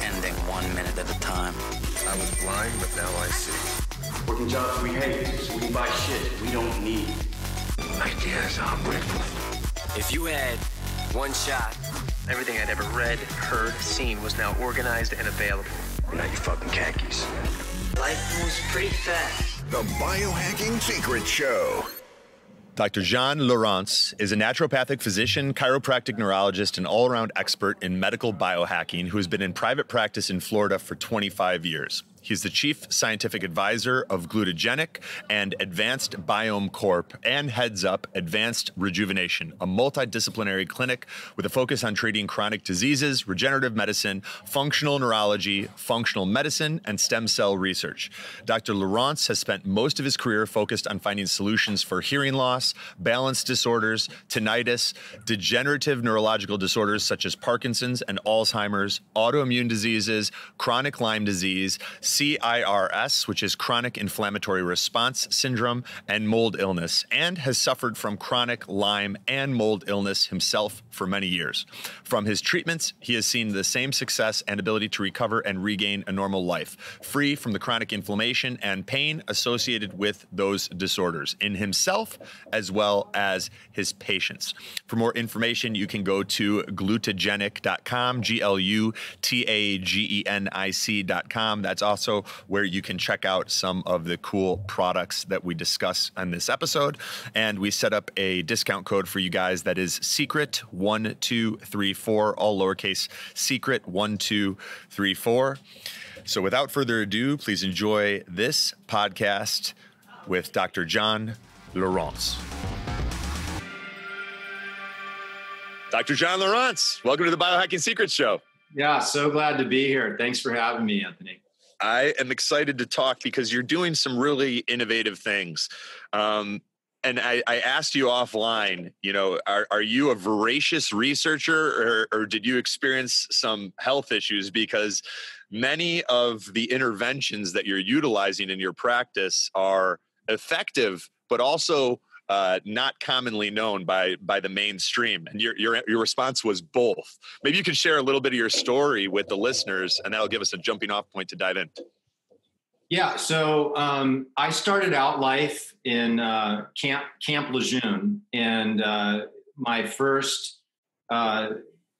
ending 1 minute at a time. I was blind, but now I see. Working jobs we hate, so we buy shit we don't need. Ideas are brittle. If you had one shot, everything I'd ever read, heard, seen was now organized and available. Now you fucking khakis. Life moves pretty fast. The Biohacking Secret Show. Dr. Jean Lieurance is a naturopathic physician, chiropractic neurologist, and all-around expert in medical biohacking who has been in private practice in Florida for 25 years. He's the chief scientific advisor of Glutagenic and Advanced Biome Corp and heads up Advanced Rejuvenation, a multi-disciplinary clinic with a focus on treating chronic diseases, regenerative medicine, functional neurology, functional medicine, and stem cell research. Dr. Lieurance has spent most of his career focused on finding solutions for hearing loss, balance disorders, tinnitus, degenerative neurological disorders such as Parkinson's and Alzheimer's, autoimmune diseases, chronic Lyme disease, CIRS, which is chronic inflammatory response syndrome, and mold illness, and has suffered from chronic Lyme and mold illness himself for many years. From his treatments, he has seen the same success and ability to recover and regain a normal life, free from the chronic inflammation and pain associated with those disorders in himself as well as his patients. For more information, you can go to glutagenic.com, glutagenic.com. That's also where you can check out some of the cool products that we discuss on this episode. And we set up a discount code for you guys that is SECRET1234, all lowercase, SECRET1234. So without further ado, please enjoy this podcast with Dr. Jean Lieurance. Dr. Jean Lieurance, welcome to the Biohacking Secrets Show. Yeah, so glad to be here. Thanks for having me, Anthony. I am excited to talk because you're doing some really innovative things. And I asked you offline, you know, are you a voracious researcher or did you experience some health issues? Because many of the interventions that you're utilizing in your practice are effective, but also not commonly known by the mainstream. And your response was both. Maybe you could share a little bit of your story with the listeners, and that'll give us a jumping off point to dive in. Yeah, so I started out life in Camp Lejeune, and my first,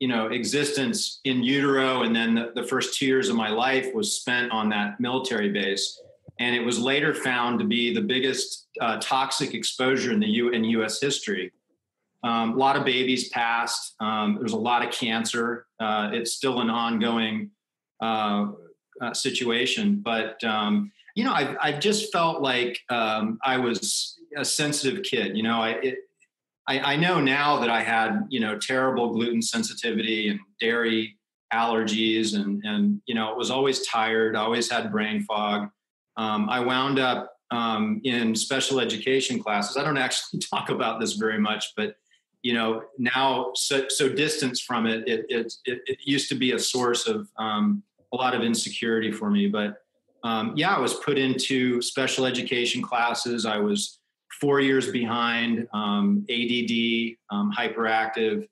existence in utero, and then the first 2 years of my life was spent on that military base. And it was later found to be the biggest toxic exposure in U.S. history. A lot of babies passed. There's a lot of cancer. It's still an ongoing situation. But, I just felt like I was a sensitive kid. You know, I know now that I had, terrible gluten sensitivity and dairy allergies and was always tired. I always had brain fog. I wound up in special education classes. I don't actually talk about this very much, but now so distanced from it, it used to be a source of a lot of insecurity for me. But I was put into special education classes. I was 4 years behind, ADD, hyperactive,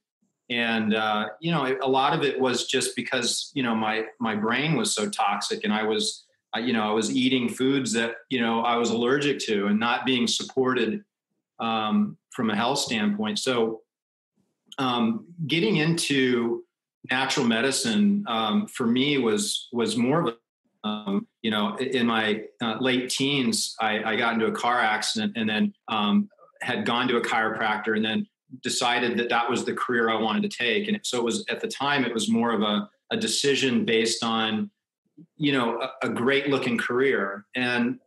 and a lot of it was just because my brain was so toxic, and I was eating foods that, I was allergic to and not being supported from a health standpoint. So getting into natural medicine for me was more of a, in my late teens, I got into a car accident and then had gone to a chiropractor and then decided that was the career I wanted to take. And so it was, at the time, it was more of a decision based on a great looking career. And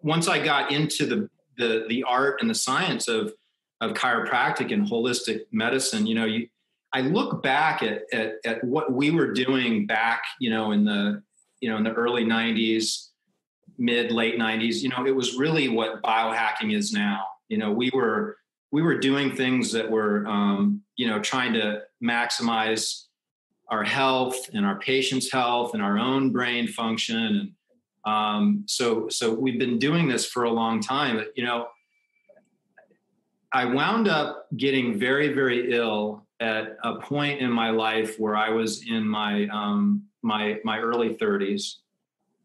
once I got into the art and the science of chiropractic and holistic medicine, I look back at what we were doing back, in the early 90s, late 90s, it was really what biohacking is now. We were doing things that were, trying to maximize our health and our patient's health and our own brain function. And so we've been doing this for a long time. I wound up getting very, very ill at a point in my life where I was in my my early 30s.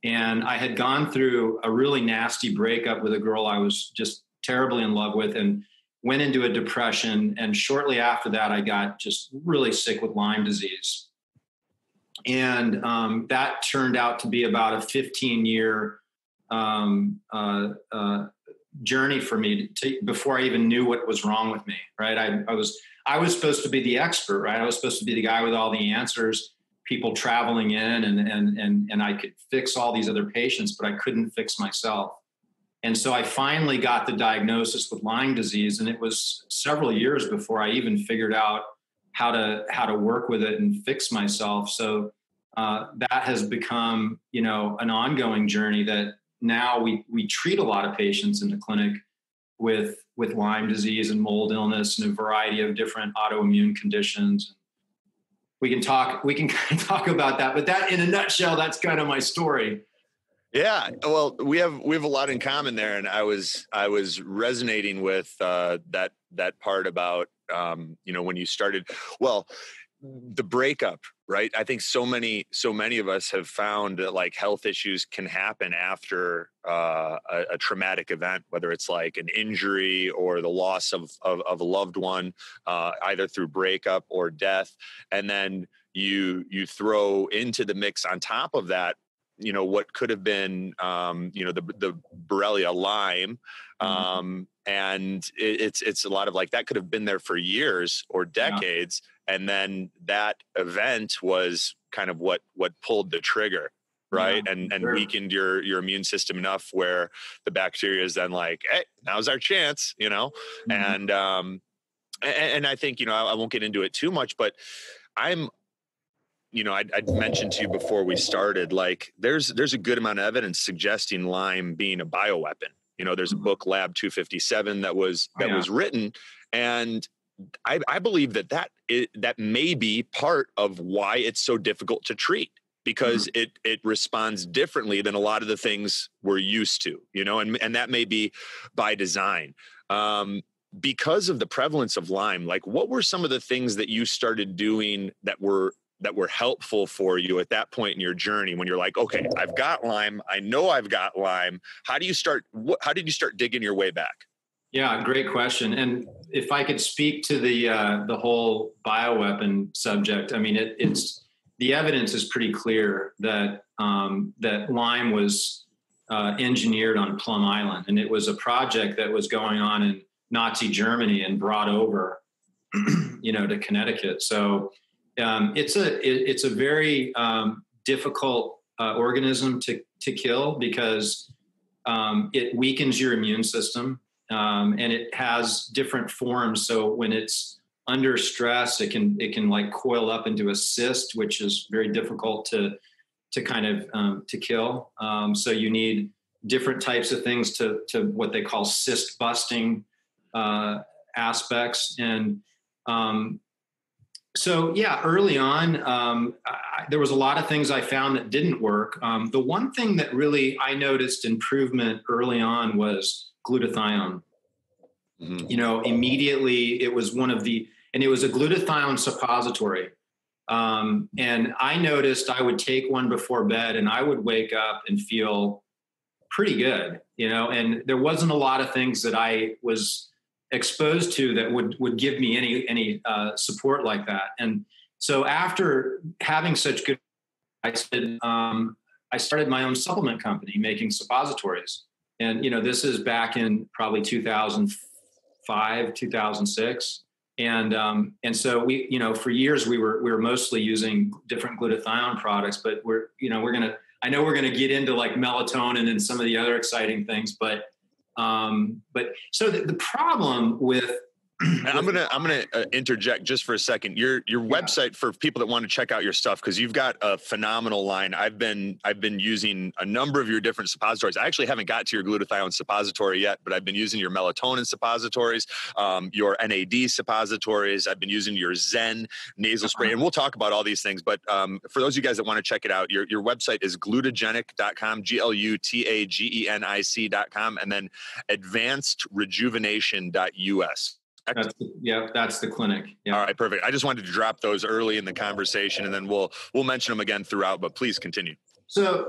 And I had gone through a really nasty breakup with a girl I was just terribly in love with, and went into a depression. And shortly after that, I got just really sick with Lyme disease. And that turned out to be about a 15-year journey for me before I even knew what was wrong with me, right? I was supposed to be the expert, right? I was supposed to be the guy with all the answers, people traveling in, and I could fix all these other patients, but I couldn't fix myself. And so I finally got the diagnosis with Lyme disease, and it was several years before I even figured out how to work with it and fix myself. So that has become, an ongoing journey that now we treat a lot of patients in the clinic with Lyme disease and mold illness and a variety of different autoimmune conditions. We can kind of talk about that, but that in a nutshell, that's kind of my story. Yeah, well, we have a lot in common there, and I was resonating with that part about when you started. Well, the breakup, right? I think so many of us have found that like health issues can happen after a traumatic event, whether it's like an injury or the loss of a loved one, either through breakup or death, and then you throw into the mix on top of that, what could have been, the Borrelia Lyme. And it's a lot of like, that could have been there for years or decades. Yeah. And then that event was kind of what pulled the trigger. Right. Yeah, and sure. Weakened your immune system enough where the bacteria is then like, hey, now's our chance, and I think, I won't get into it too much, but I'd mentioned to you before we started, like there's a good amount of evidence suggesting Lyme being a bioweapon. There's a book, Lab 257, that was written, and I believe that may be part of why it's so difficult to treat, because it responds differently than a lot of the things we're used to, and that may be by design. Because of the prevalence of Lyme, like what were some of the things that you started doing that were helpful for you at that point in your journey when you're like, okay, I've got Lyme. I know I've got Lyme. How did you start digging your way back? Yeah, great question. And if I could speak to the whole bioweapon subject, I mean, it's the evidence is pretty clear that that Lyme was engineered on Plum Island, and it was a project that was going on in Nazi Germany and brought over, to Connecticut. So it's a very difficult organism to kill because it weakens your immune system, and it has different forms. So when it's under stress, it can like coil up into a cyst, which is very difficult to kind of to kill. So you need different types of things to what they call cyst busting aspects. And so yeah, early on, there was a lot of things I found that didn't work. The one thing that really I noticed improvement early on was glutathione. Immediately it was and it was a glutathione suppository. And I noticed I would take one before bed and I would wake up and feel pretty good, and there wasn't a lot of things that I was exposed to that would give me any support like that. And so after having such good, I started my own supplement company making suppositories. And, this is back in probably 2005, 2006. And so we, for years we were mostly using different glutathione products, but I know we're going to get into like melatonin and some of the other exciting things, but so the problem with I'm gonna interject just for a second. Your website for people that want to check out your stuff, because you've got a phenomenal line. I've been using a number of your different suppositories. I actually haven't got to your glutathione suppository yet, but I've been using your melatonin suppositories, your NAD suppositories. I've been using your Zen nasal spray, and we'll talk about all these things. But for those of you guys that want to check it out, your website is glutagenic.com, glutagenic.com, and then advancedrejuvenation.us. That's the clinic. Yeah. All right, perfect. I just wanted to drop those early in the conversation, and then we'll mention them again throughout, but please continue. So,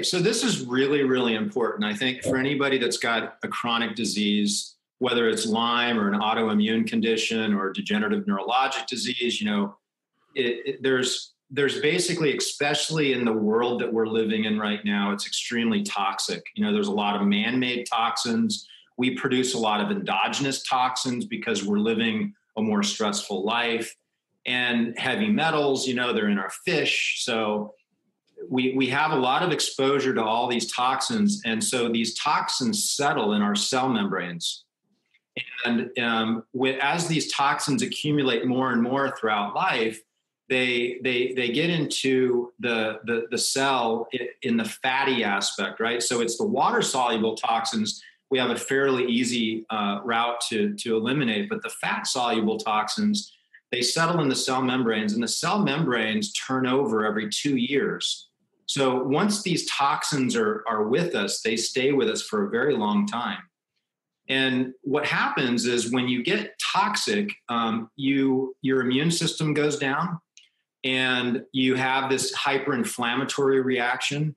so this is really, really important. I think for anybody that's got a chronic disease, whether it's Lyme or an autoimmune condition or degenerative neurologic disease, there's basically, especially in the world that we're living in right now, it's extremely toxic. There's a lot of man-made toxins. We produce a lot of endogenous toxins because we're living a more stressful life, and heavy metals, they're in our fish. So we have a lot of exposure to all these toxins. And so these toxins settle in our cell membranes. And as these toxins accumulate more and more throughout life, they get into the cell in the fatty aspect, right? So it's the water soluble toxins. We have a fairly easy route to eliminate, but the fat soluble toxins, they settle in the cell membranes, and the cell membranes turn over every 2 years. So once these toxins are with us, they stay with us for a very long time. And what happens is when you get toxic, your immune system goes down, and you have this hyperinflammatory reaction,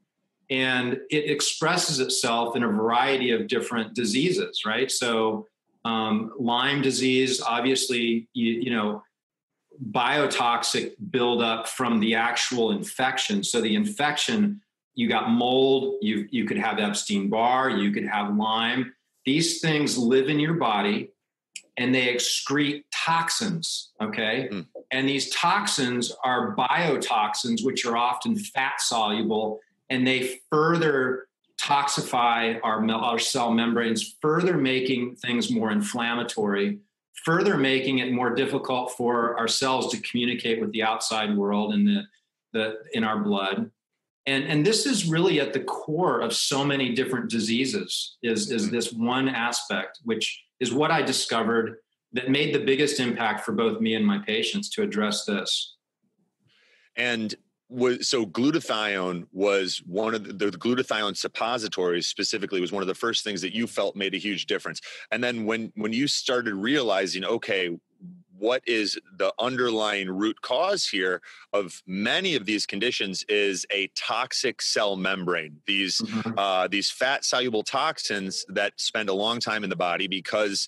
and it expresses itself in a variety of different diseases, right? So Lyme disease, obviously, biotoxic buildup from the actual infection. So the infection, you got mold, you could have Epstein-Barr, you could have Lyme. These things live in your body and they excrete toxins, okay? Mm. And these toxins are biotoxins, which are often fat soluble, and they further toxify our cell membranes, further making things more inflammatory, further making it more difficult for our cells to communicate with the outside world and in our blood. And this is really at the core of so many different diseases, is this one aspect, which is what I discovered that made the biggest impact for both me and my patients to address this. And so glutathione was one of the glutathione suppositories specifically was one of the first things that you felt made a huge difference. And then when you started realizing, okay, what is the underlying root cause here of many of these conditions is a toxic cell membrane. These fat soluble toxins that spend a long time in the body because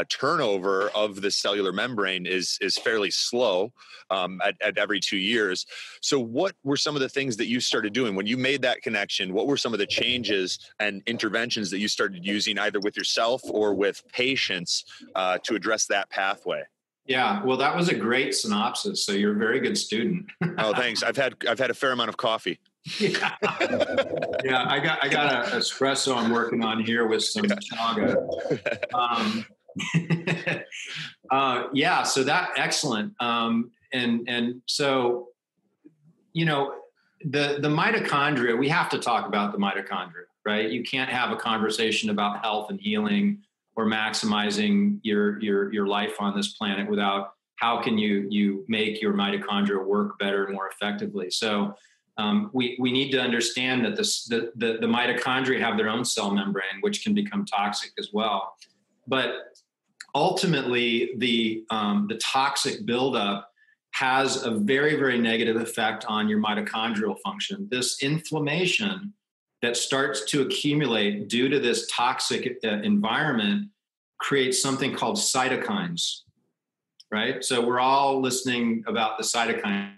turnover of the cellular membrane is fairly slow at every 2 years. So what were some of the things that you started doing when you made that connection? What were some of the changes and interventions that you started using either with yourself or with patients to address that pathway? Yeah, well, that was a great synopsis. So you're a very good student. Oh, thanks. I've had a fair amount of coffee. Yeah, I got an espresso I'm working on here with some chaga. So that excellent. And so, the mitochondria, we have to talk about the mitochondria, right? You can't have a conversation about health and healing or maximizing your life on this planet without how can you make your mitochondria work better and more effectively. So we need to understand that the mitochondria have their own cell membrane, which can become toxic as well. But ultimately, the toxic buildup has a very, very negative effect on your mitochondrial function. This inflammation that starts to accumulate due to this toxic environment creates something called cytokines, right? So we're all listening about the cytokine.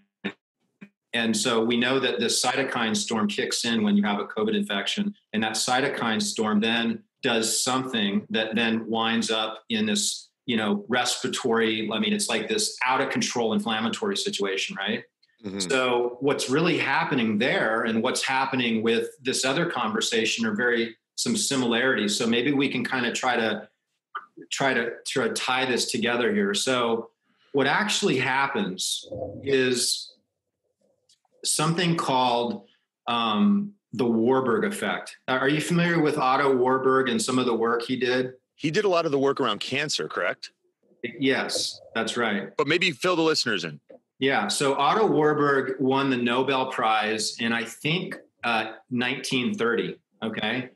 And so we know that this cytokine storm kicks in when you have a COVID infection, and that cytokine storm then does something that then winds up in this, respiratory, it's like this out of control inflammatory situation, right? Mm-hmm. So what's really happening there and what's happening with this other conversation are some similarities. So maybe we can kind of try to tie this together here. So what actually happens is something called the Warburg Effect. Are you familiar with Otto Warburg and some of the work he did? He did a lot of the work around cancer, correct? Yes, that's right. But maybe fill the listeners in. Yeah. So Otto Warburg won the Nobel Prize in, I think, 1930. Okay.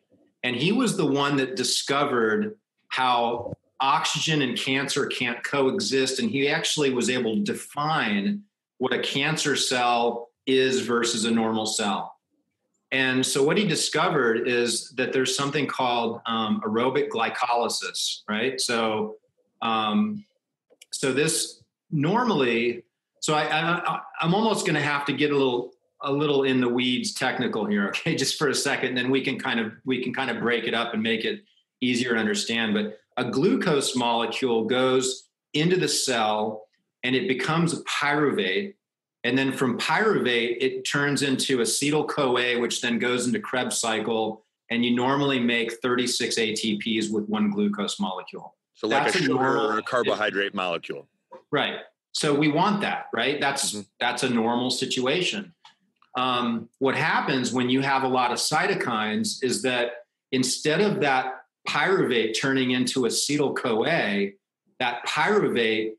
And he was the one that discovered how oxygen and cancer can't coexist. And he actually was able to define what a cancer cell is versus a normal cell. And so what he discovered is that there's something called aerobic glycolysis, right? So this normally, so I'm almost going to have to get a little in the weeds technical here, okay, just for a second, then we can kind of break it up and make it easier to understand. But a glucose molecule goes into the cell and it becomes a pyruvate. And then from pyruvate, it turns into acetyl-CoA, which then goes into Krebs cycle. And you normally make 36 ATPs with one glucose molecule. So like a sugar or a carbohydrate molecule. Right. So we want that, right? That's a normal situation. What happens when you have a lot of cytokines is that instead of that pyruvate turning into acetyl-CoA, that pyruvate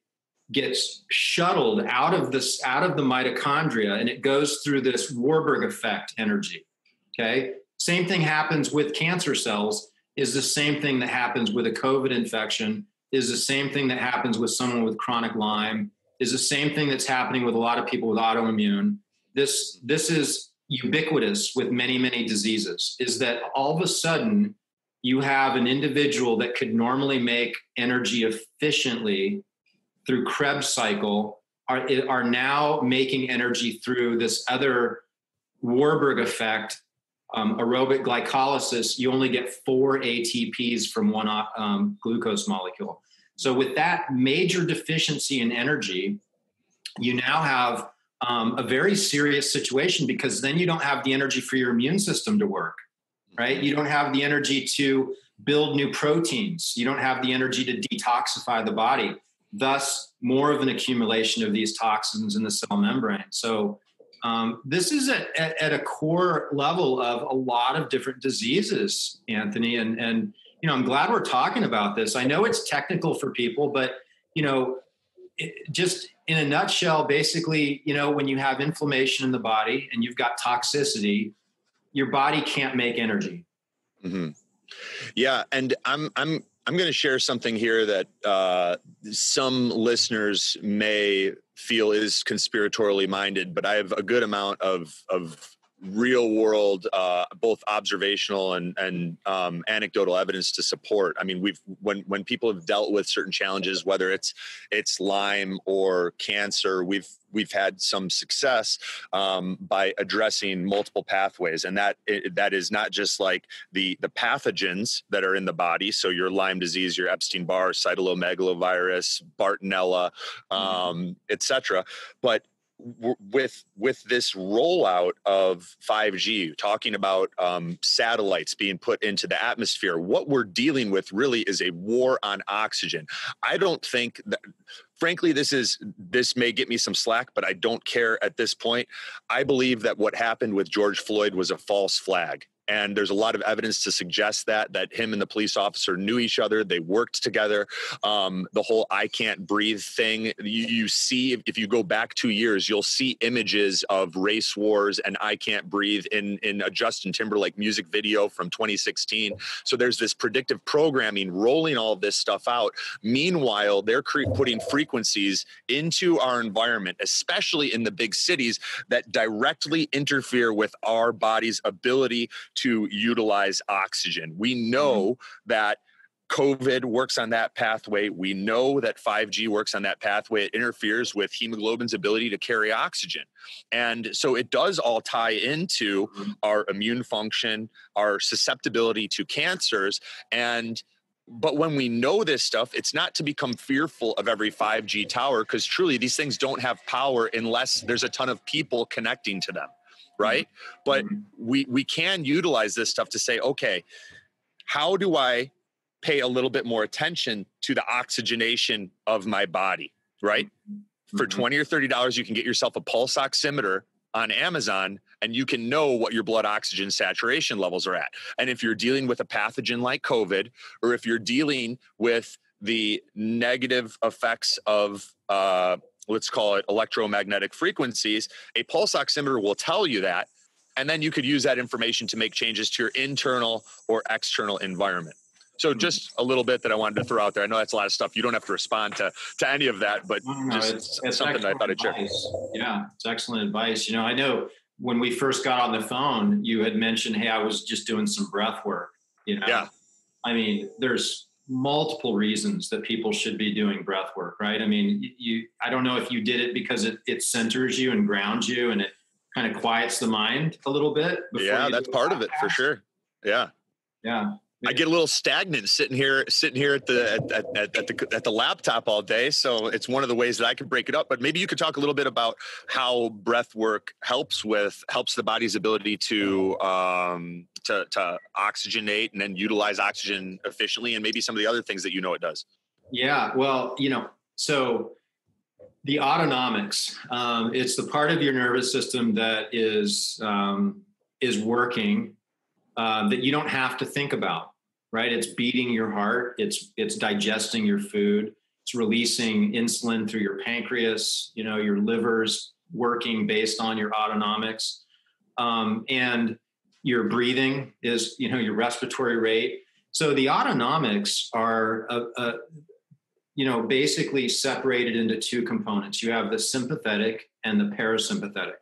gets shuttled out of the mitochondria and it goes through this Warburg effect energy. Okay. Same thing happens with cancer cells, is the same thing that happens with a COVID infection, is the same thing that happens with someone with chronic Lyme, is the same thing that's happening with a lot of people with autoimmune. This is ubiquitous with many, many diseases, is that all of a sudden you have an individual that could normally make energy efficiently through Krebs cycle are now making energy through this other Warburg effect, aerobic glycolysis. You only get 4 ATPs from one glucose molecule. So with that major deficiency in energy, you now have a very serious situation, because then you don't have the energy for your immune system to work, right? You don't have the energy to build new proteins. You don't have the energy to detoxify the body. Thus, more of an accumulation of these toxins in the cell membrane. So this is at a core level of a lot of different diseases, Anthony. And I'm glad we're talking about this. I know it's technical for people, but, just in a nutshell, basically, when you have inflammation in the body and you've got toxicity, your body can't make energy. Mm-hmm. Yeah. And I'm going to share something here that some listeners may feel is conspiratorially minded, but I have a good amount of real world, both observational and anecdotal evidence to support. I mean, when people have dealt with certain challenges, whether it's Lyme or cancer, we've had some success by addressing multiple pathways, and that is not just like the pathogens that are in the body. So your Lyme disease, your Epstein-Barr, cytomegalovirus, Bartonella, etc. But with this rollout of 5G, talking about satellites being put into the atmosphere, what we're dealing with really is a war on oxygen. I don't think that, frankly, this may get me some slack, but I don't care at this point. I believe that what happened with George Floyd was a false flag. And there's a lot of evidence to suggest that him and the police officer knew each other. They worked together. The whole "I can't breathe" thing, you see, if you go back 2 years, you'll see images of race wars and "I can't breathe" in a Justin Timberlake music video from 2016. So there's this predictive programming rolling all of this stuff out. Meanwhile, they're putting frequencies into our environment, especially in the big cities, that directly interfere with our body's ability to utilize oxygen. We know that COVID works on that pathway. We know that 5G works on that pathway. It interferes with hemoglobin's ability to carry oxygen. And so it does all tie into our immune function, our susceptibility to cancers. But when we know this stuff, it's not to become fearful of every 5G tower, because truly these things don't have power unless there's a ton of people connecting to them. Right. But we can utilize this stuff to say, okay, how do I pay a little bit more attention to the oxygenation of my body? Right. For $20 or $30, you can get yourself a pulse oximeter on Amazon, and you can know what your blood oxygen saturation levels are at. And if you're dealing with a pathogen like COVID, or if you're dealing with the negative effects of let's call it electromagnetic frequencies, a pulse oximeter will tell you that. And then you could use that information to make changes to your internal or external environment. So just a little bit that I wanted to throw out there. I know that's a lot of stuff. You don't have to respond to any of that, but it's something I thought I'd share. Yeah, it's excellent advice. I know when we first got on the phone, you had mentioned, hey, I was just doing some breath work. Yeah. I mean, there's multiple reasons that people should be doing breath work, right? I mean, I don't know if you did it because it centers you and grounds you and it kind of quiets the mind a little bit. Yeah, that's part of it for sure. Yeah. Yeah. I get a little stagnant sitting here at the laptop all day. So it's one of the ways that I can break it up. But maybe you could talk a little bit about how breath work helps the body's ability to oxygenate and then utilize oxygen efficiently, and maybe some of the other things that it does. Yeah, well, so the autonomics, it's the part of your nervous system that is working. That you don't have to think about, right? It's beating your heart. It's digesting your food. It's releasing insulin through your pancreas. Your liver's working based on your autonomics. And your breathing is, your respiratory rate. So the autonomics are, basically separated into two components. You have the sympathetic and the parasympathetic.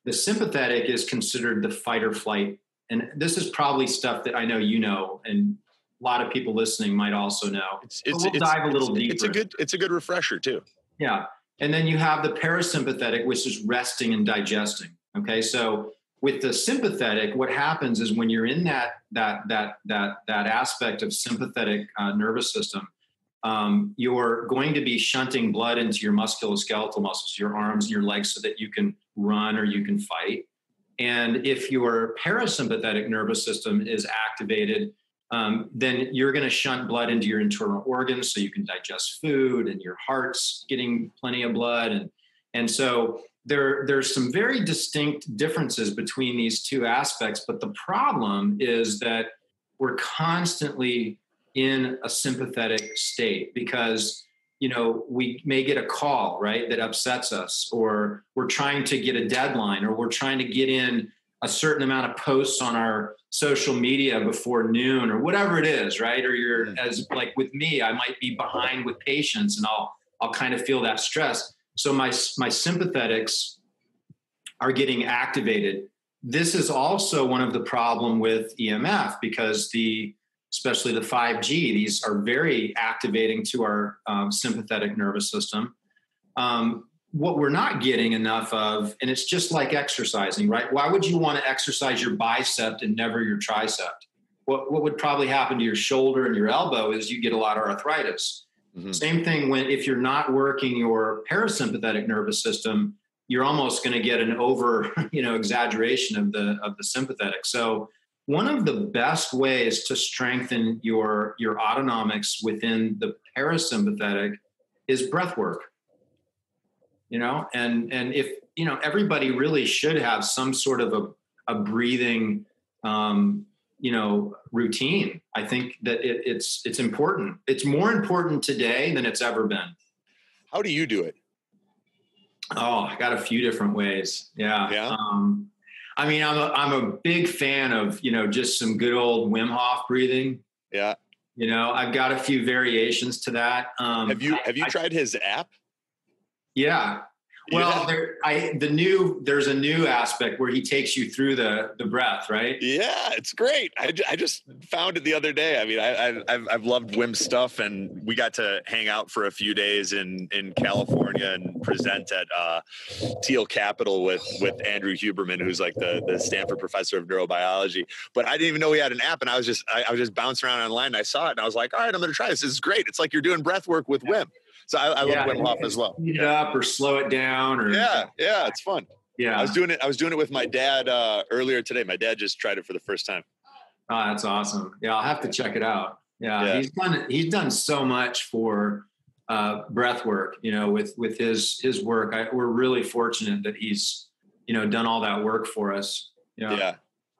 The sympathetic is considered the fight or flight. And this is probably stuff that I know and a lot of people listening might also know. We'll dive a little deeper. It's a good refresher too. Yeah. And then you have the parasympathetic, which is resting and digesting. Okay. So with the sympathetic, what happens is when you're in that aspect of sympathetic nervous system, you're going to be shunting blood into your musculoskeletal muscles, your arms and your legs, so that you can run or you can fight. And if your parasympathetic nervous system is activated, then you're going to shunt blood into your internal organs so you can digest food, and your heart's getting plenty of blood. And so there's some very distinct differences between these two aspects. But the problem is that we're constantly in a sympathetic state because we may get a call, right, that upsets us, or we're trying to get a deadline, or we're trying to get in a certain amount of posts on our social media before noon, or whatever it is, right? Or you're, as like with me, I might be behind with patients, and I'll kind of feel that stress. So my sympathetics are getting activated. This is also one of the problem with EMF, because especially the 5G, these are very activating to our sympathetic nervous system. What we're not getting enough of, and it's just like exercising, right? Why would you want to exercise your bicep and never your tricep? What would probably happen to your shoulder and your elbow is you get a lot of arthritis. Mm-hmm. Same thing if you're not working your parasympathetic nervous system, you're almost going to get an exaggeration of the sympathetic. So one of the best ways to strengthen your autonomics within the parasympathetic is breath work. And if, everybody really should have some sort of a breathing, routine. I think that it's important. It's more important today than it's ever been. How do you do it? Oh, I got a few different ways. Yeah. Yeah. I'm a big fan of, just some good old Wim Hof breathing. Yeah. I've got a few variations to that. Have you tried his app? Yeah. Well, there's a new aspect where he takes you through the breath, right? Yeah, it's great. I just found it the other day. I mean, I've loved Wim's stuff, and we got to hang out for a few days in California and present at Thiel Capital with Andrew Huberman, who's like the Stanford professor of neurobiology. But I didn't even know he had an app, and I was just bouncing around online, and I saw it, and I was like, all right, I'm going to try this. This is great. It's like you're doing breath work with Wim. So I love Wim Hof as well. Speed it up or slow it down, or yeah, it's fun. Yeah, I was doing it with my dad earlier today. My dad just tried it for the first time. Oh, that's awesome. Yeah, I'll have to check it out. Yeah. He's done so much for breath work. With his work, we're really fortunate that he's done all that work for us. Yeah.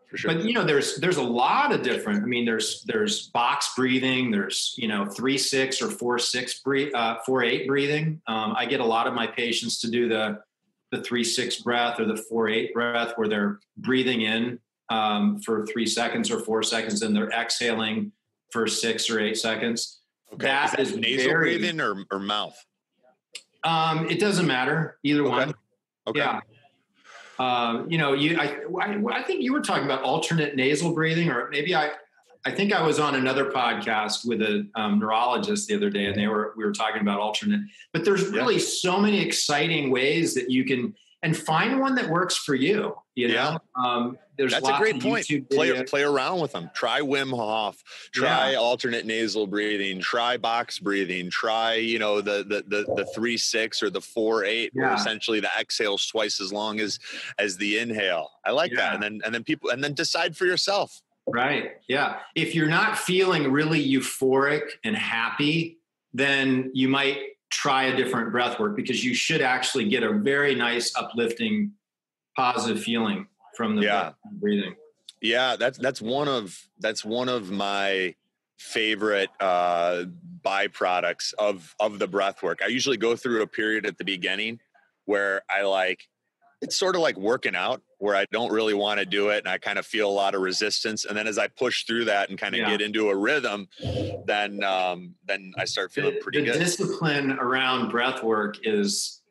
For sure. But there's a lot of different. I mean, there's box breathing. There's 3-6 or 4-6 4-8 breathing. I get a lot of my patients to do the 3-6 breath or the 4-8 breath, where they're breathing in for 3 seconds or 4 seconds, and they're exhaling for 6 or 8 seconds. Okay. That is nasal breathing or mouth? It doesn't matter, either one. Okay. Yeah. I think you were talking about alternate nasal breathing, or maybe I think I was on another podcast with a neurologist the other day, and we were talking about alternate. But there's really so many exciting ways that you can, and find one that works for you. You know, there's that's lots a great of point. Play around with them. Try Wim Hof. Try alternate nasal breathing. Try box breathing. Try the 3-6 or the 4-8, where essentially the exhale's twice as long as the inhale. I like that. And then decide for yourself. Right. Yeah. If you're not feeling really euphoric and happy, then you might try a different breath work, because you should actually get a very nice, uplifting, positive feeling from the breathing. Yeah, that's one of my favorite byproducts of the breath work. I usually go through a period at the beginning where it's sort of like working out, where I don't really want to do it and I kind of feel a lot of resistance. And then as I push through that and kind of get into a rhythm, then I start feeling pretty good. The discipline around breath work it's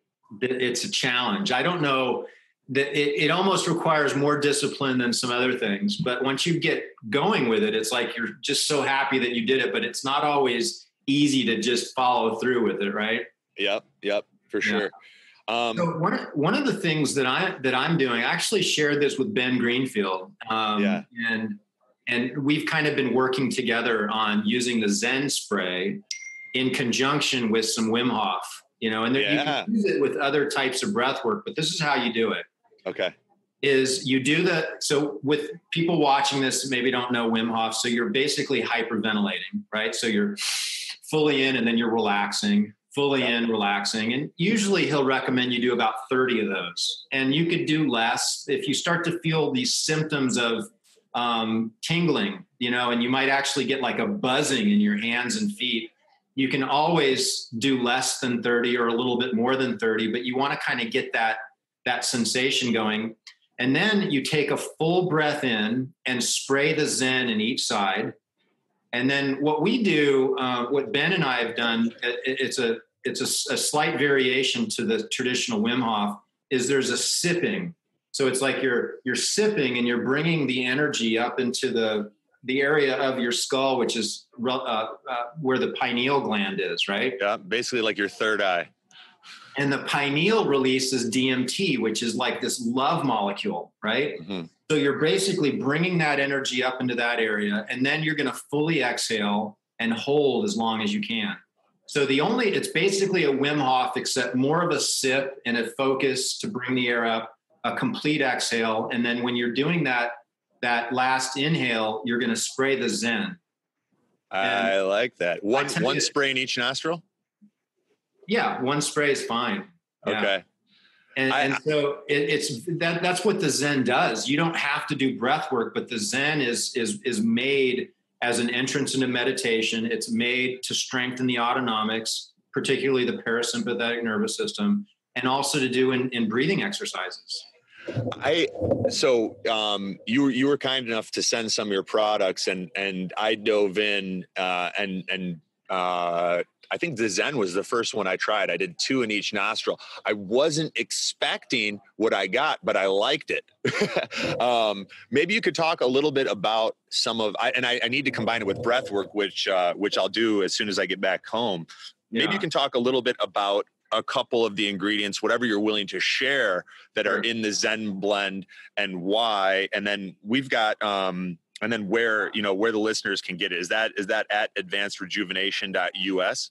a challenge. I don't know that it almost requires more discipline than some other things, but once you get going with it, it's like you're just so happy that you did it, but it's not always easy to just follow through with it. Right. Yep. For sure. So one of the things that I'm doing, I actually shared this with Ben Greenfield, and we've kind of been working together on using the Zen spray in conjunction with some Wim Hof, and you can use it with other types of breath work, but this is how you do it. Okay. Is you do so with people watching this, maybe don't know Wim Hof. So you're basically hyperventilating, right? So you're fully in and then you're relaxing. Fully in, relaxing. And usually he'll recommend you do about 30 of those. And you could do less if you start to feel these symptoms of tingling, and you might actually get like a buzzing in your hands and feet. You can always do less than 30 or a little bit more than 30, but you want to kind of get that sensation going. And then you take a full breath in and spray the Zen in each side. And then what we do, what Ben and I have done, it's a slight variation to the traditional Wim Hof, is there's a sipping. So it's like you're sipping and you're bringing the energy up into the area of your skull, which is where the pineal gland is, right? Yeah, basically like your third eye. And the pineal releases DMT, which is like this love molecule, right? Mm-hmm. So you're basically bringing that energy up into that area, and then you're going to fully exhale and hold as long as you can. So it's basically a Wim Hof, except more of a sip and a focus to bring the air up, a complete exhale. And then when you're doing that last inhale, you're going to spray the Zen. I like that. One spray in each nostril? Yeah, one spray is fine. Yeah. Okay. And so that's what the Zen does. You don't have to do breath work, but the Zen is made as an entrance into meditation. It's made to strengthen the autonomics, particularly the parasympathetic nervous system, and also to do in breathing exercises. You were kind enough to send some of your products, and I dove in and I think the Zen was the first one I tried. I did 2 in each nostril. I wasn't expecting what I got, but I liked it. Maybe you could talk a little bit about I need to combine it with breath work, which I'll do as soon as I get back home. Maybe you can talk a little bit about a couple of the ingredients, whatever you're willing to share, that are in the Zen blend and why. And then we've got, and then where the listeners can get it. Is that at advancedrejuvenation.us?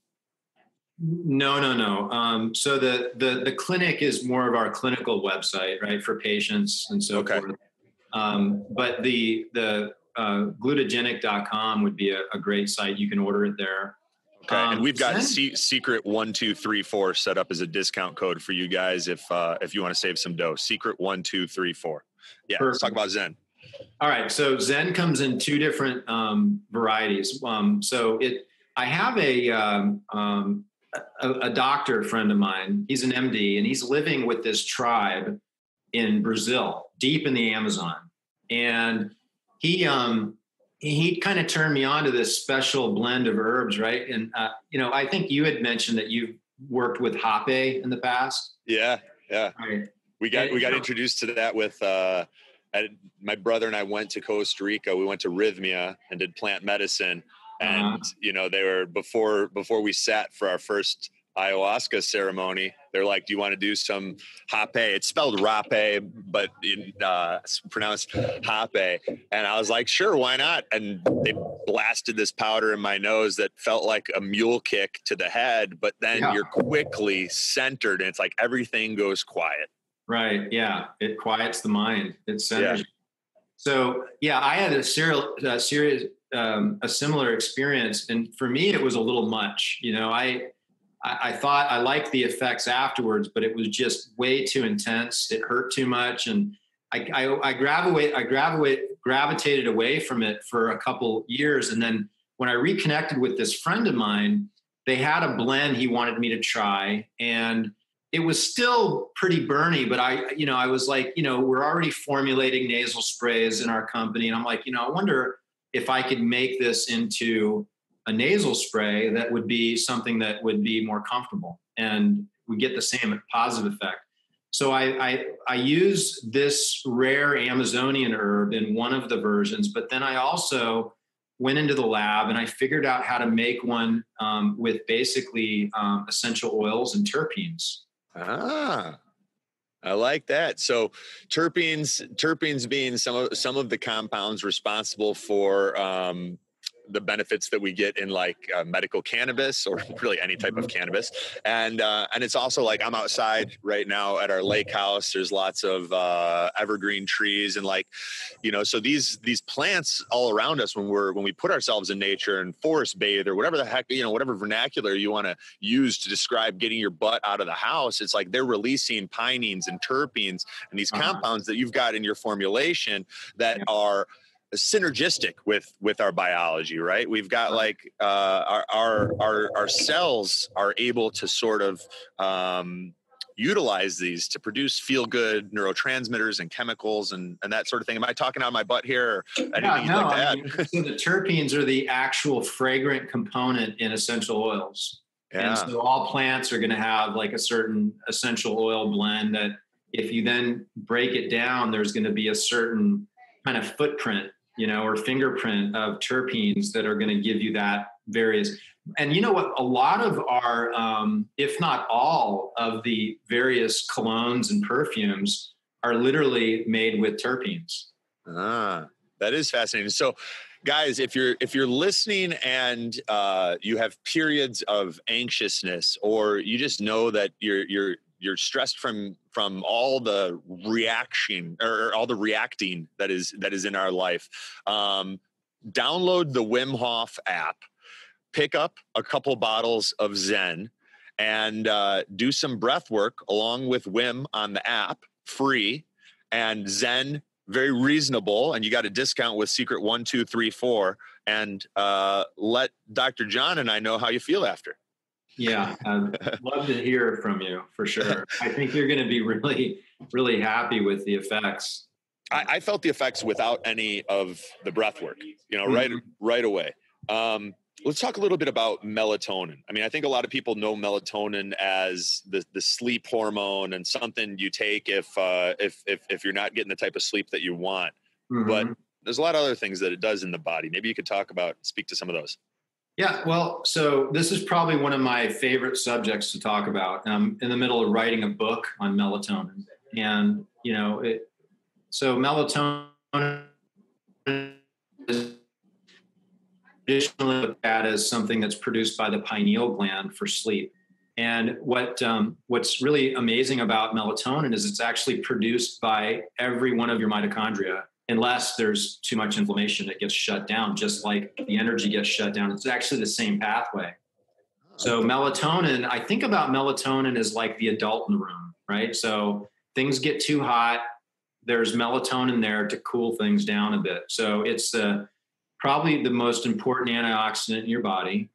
No. So the clinic is more of our clinical website, right, for patients and so forth. But the glutagenic.com would be a great site. You can order it there. Okay. And we've got Secret 1234 set up as a discount code for you guys if you want to save some dough. Secret 1234. Yeah. Perfect. Let's talk about Zen. All right. So Zen comes in 2 different varieties. I have a doctor friend of mine. He's an MD, and he's living with this tribe in Brazil, deep in the Amazon. And he he kind of turned me on to this special blend of herbs, right? And, I think you had mentioned that you've worked with Hape in the past. Yeah. Right. We got introduced to that with my brother and I went to Costa Rica. We went to Rhythmia and did plant medicine. And, they were before we sat for our first ayahuasca ceremony, they're like, do you want to do some Hape? It's spelled Rape, but it's pronounced Hape. And I was like, sure, why not? And they blasted this powder in my nose that felt like a mule kick to the head, but then you're quickly centered and it's like everything goes quiet. Right. Yeah. It quiets the mind. It centers. Yeah. So I had a similar experience. And for me, it was a little much. I thought I liked the effects afterwards, but it was just way too intense. It hurt too much. And I gravitated away from it for a couple years. And then when I reconnected with this friend of mine, they had a blend he wanted me to try. And it was still pretty burny, but I was like, we're already formulating nasal sprays in our company. And I'm like, I wonder if I could make this into a nasal spray that would be something that would be more comfortable and we get the same positive effect. So I use this rare Amazonian herb in one of the versions, but then I also went into the lab and I figured out how to make one with basically essential oils and terpenes. Ah, I like that. So terpenes being some of the compounds responsible for the benefits that we get in like medical cannabis or really any type of cannabis. And it's also like I'm outside right now at our lake house. There's lots of evergreen trees and like, so these plants all around us when we put ourselves in nature and forest bathe or whatever the heck, whatever vernacular you want to use to describe getting your butt out of the house, it's like they're releasing pinenes and terpenes and these compounds that you've got in your formulation that are synergistic with our biology, right? We've got like our cells are able to sort of utilize these to produce feel-good neurotransmitters and chemicals and that sort of thing. Am I talking out of my butt here? Or anything you'd like to add? So the terpenes are the actual fragrant component in essential oils. Yeah. And so all plants are going to have like a certain essential oil blend that if you then break it down, there's going to be a certain kind of footprint, or fingerprint of terpenes that are going to give you that various. And you know what? A lot of our, if not all of the various colognes and perfumes are literally made with terpenes. Ah, that is fascinating. So guys, if you're listening and you have periods of anxiousness, or you just know that you're stressed from all the reaction or all the reacting that is in our life, download the Wim Hof app, pick up a couple bottles of Zen, and do some breath work along with Wim on the app, free, and Zen very reasonable, and you got a discount with secret 1234, and let Dr. John and I know how you feel after. Yeah, I'd love to hear from you for sure. I think you're going to be really, really happy with the effects. I felt the effects without any of the breath work, right away. Let's talk a little bit about melatonin. I mean, I think a lot of people know melatonin as the sleep hormone and something you take if you're not getting the type of sleep that you want. Mm-hmm. But there's a lot of other things that it does in the body. Maybe you could speak to some of those. Yeah, well, so this is probably one of my favorite subjects to talk about. I'm in the middle of writing a book on melatonin, and so melatonin is traditionally looked at as something that's produced by the pineal gland for sleep. And what's really amazing about melatonin is it's actually produced by every one of your mitochondria. Unless there's too much inflammation, it gets shut down, just like the energy gets shut down. It's actually the same pathway. So melatonin, I think about melatonin as like the adult in the room, right? So things get too hot, there's melatonin there to cool things down a bit. So it's probably the most important antioxidant in your body.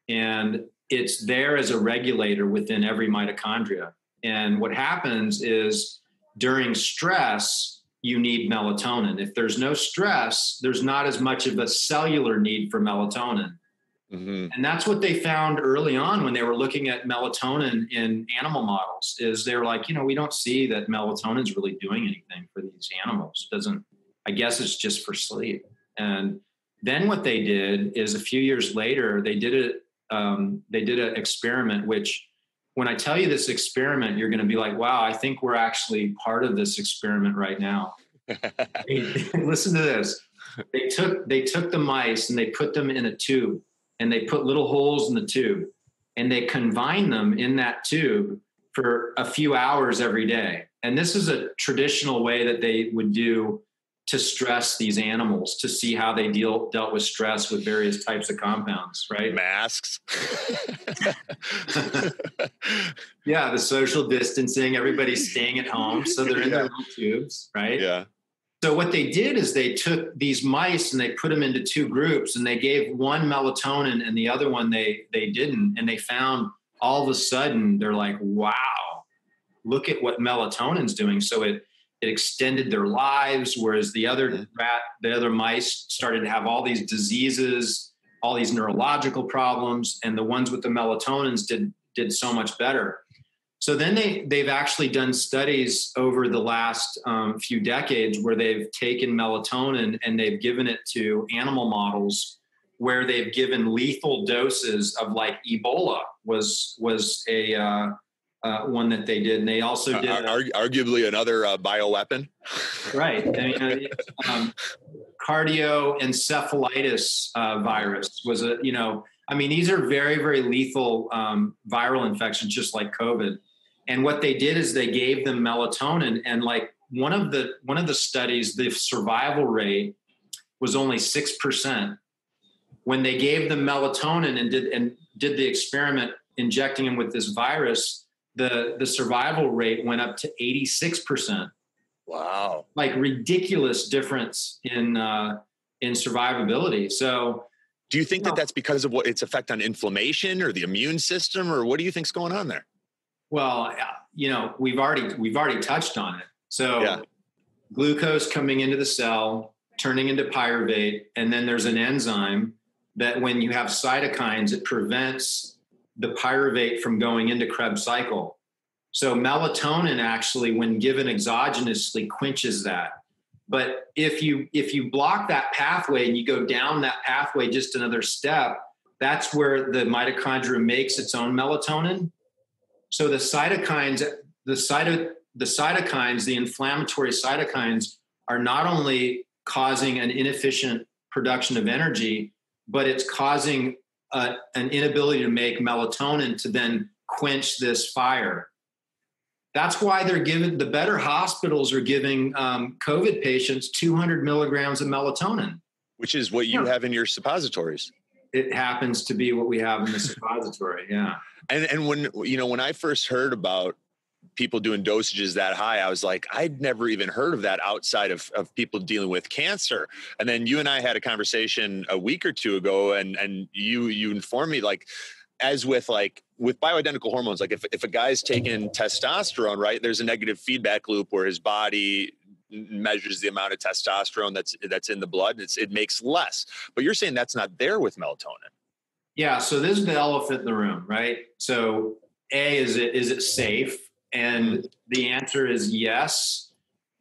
And it's there as a regulator within every mitochondria. And what happens is during stress, you need melatonin. If there's no stress, there's not as much of a cellular need for melatonin. Mm-hmm. And that's what they found early on when they were looking at melatonin in animal models, is they're like, we don't see that melatonin is really doing anything for these animals. I guess it's just for sleep. And then what they did is a few years later, they did an experiment, which when I tell you this experiment, you're going to be like, wow, I think we're actually part of this experiment right now. Listen to this. They took the mice and they put them in a tube, and they put little holes in the tube, and they confined them in that tube for a few hours every day. And this is a traditional way that they would do to stress these animals, to see how they dealt with stress with various types of compounds, right? Masks. Yeah, the social distancing, everybody's staying at home, so they're in their little tubes, right? Yeah. So what they did is they took these mice and they put them into two groups, and they gave one melatonin and the other one they didn't. And they found all of a sudden, they're like, wow, look at what melatonin's doing. So it extended their lives, whereas the other mice started to have all these diseases, all these neurological problems, and the ones with the melatonins did so much better. So then they've actually done studies over the last few decades where they've taken melatonin and they've given it to animal models, where they've given lethal doses of, like, Ebola was a one that they did. And they also did arguably another bioweapon. Right. I mean, cardioencephalitis virus was these are very, very lethal viral infections, just like COVID. And what they did is they gave them melatonin, and like one of the studies, the survival rate was only 6%. When they gave them melatonin and did the experiment injecting them with this virus, the survival rate went up to 86%. Wow. Like, ridiculous difference in survivability. So do you think that that's because of what its effect on inflammation or the immune system, or what do you think's going on there? Well, we've already touched on it. So glucose coming into the cell, turning into pyruvate, and then there's an enzyme that, when you have cytokines, it prevents the pyruvate from going into Krebs cycle. So melatonin actually, when given exogenously, quenches that. But if you block that pathway and you go down that pathway just another step, that's where the mitochondria makes its own melatonin. So the cytokines, the inflammatory cytokines, are not only causing an inefficient production of energy, but it's causing an inability to make melatonin to then quench this fire. That's why the better hospitals are giving COVID patients 200 milligrams of melatonin. Which is what you have in your suppositories. It happens to be what we have in the suppository, yeah. And when I first heard about people doing dosages that high, I was like, I'd never even heard of that outside of people dealing with cancer. And then you and I had a conversation a week or two ago, and you informed me, like, as with bioidentical hormones, like if a guy's taking testosterone, right, there's a negative feedback loop where his body measures the amount of testosterone that's in the blood, and it makes less. But you're saying that's not there with melatonin. Yeah. So this is the elephant in the room, right? So is it safe? And the answer is yes.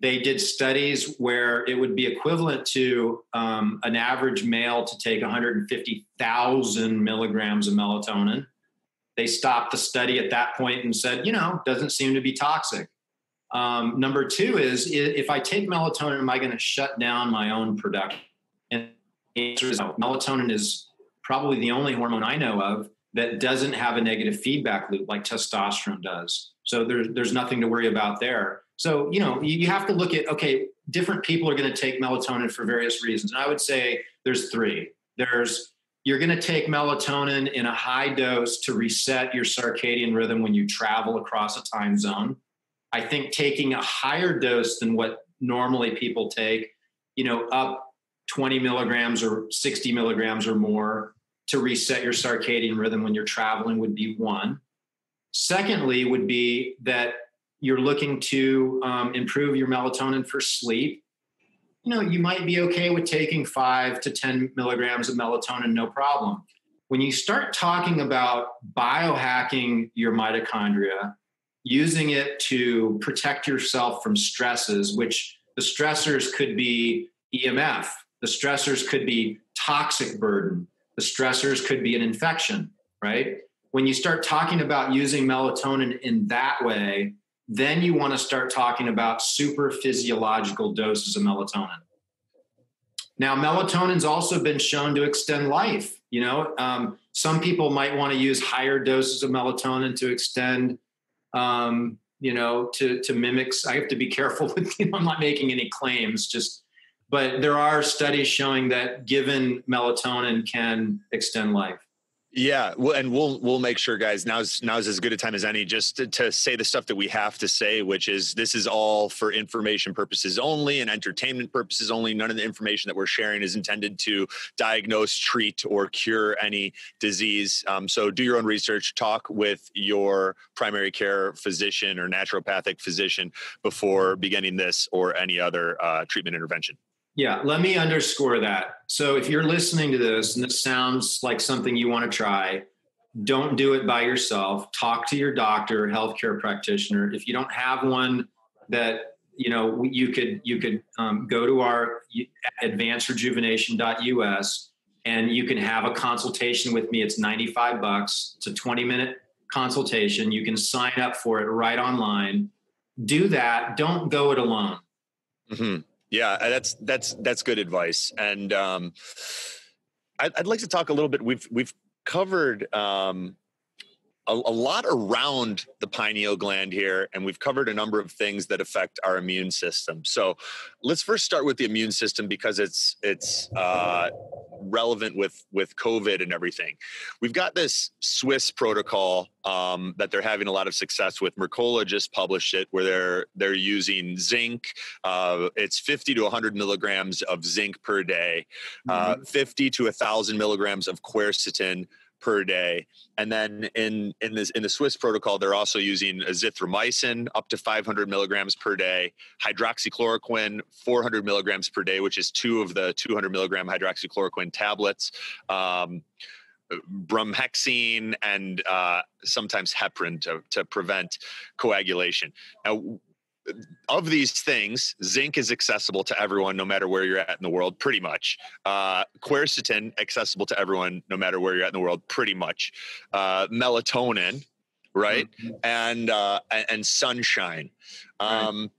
They did studies where it would be equivalent to an average male to take 150,000 milligrams of melatonin. They stopped the study at that point and said, doesn't seem to be toxic. Number two is, if I take melatonin, am I going to shut down my own production? And the answer is no. Melatonin is probably the only hormone I know of that doesn't have a negative feedback loop like testosterone does. So there's nothing to worry about there. So, you have to look at, okay, different people are going to take melatonin for various reasons. And I would say there's three. You're going to take melatonin in a high dose to reset your circadian rhythm when you travel across a time zone. I think taking a higher dose than what normally people take, up 20 milligrams or 60 milligrams or more to reset your circadian rhythm when you're traveling would be one. Secondly, would be that you're looking to improve your melatonin for sleep, you might be okay with taking 5 to 10 milligrams of melatonin, no problem. When you start talking about biohacking your mitochondria, using it to protect yourself from stresses, which the stressors could be EMF, the stressors could be toxic burden, the stressors could be an infection, right? When you start talking about using melatonin in that way, then you want to start talking about super physiological doses of melatonin. Now, melatonin's also been shown to extend life. Some people might want to use higher doses of melatonin to extend, to mimic. I have to be careful with, I'm not making any claims, but there are studies showing that given melatonin can extend life. Yeah, well, and we'll make sure, guys. Now's as good a time as any, just to say the stuff that we have to say, which is this is all for information purposes only and entertainment purposes only. None of the information that we're sharing is intended to diagnose, treat, or cure any disease. So do your own research. Talk with your primary care physician or naturopathic physician before beginning this or any other treatment intervention. Yeah, let me underscore that. So if you're listening to this and this sounds like something you want to try, don't do it by yourself. Talk to your doctor, healthcare practitioner. If you don't have one that, you could go to our advancedrejuvenation.us and you can have a consultation with me. It's $95. It's a 20-minute consultation. You can sign up for it right online. Do that. Don't go it alone. Mm-hmm. Yeah, that's good advice. And I'd like to talk a little bit. We've covered a lot around the pineal gland here, and we've covered a number of things that affect our immune system. So let's first start with the immune system because it's relevant with COVID and everything. We've got this Swiss protocol that they're having a lot of success with. Mercola just published it, where they're using zinc. It's 50 to 100 milligrams of zinc per day, 50 to 1,000 milligrams of quercetin per day. And then in the Swiss protocol, they're also using azithromycin up to 500 milligrams per day, hydroxychloroquine 400 milligrams per day, which is 2 of the 200 milligram hydroxychloroquine tablets, bromhexine, and sometimes heparin to prevent coagulation. Now, of these things, zinc is accessible to everyone, no matter where you're at in the world, pretty much. Quercetin, accessible to everyone, no matter where you're at in the world, pretty much. Melatonin, right? Mm-hmm. And sunshine. Right.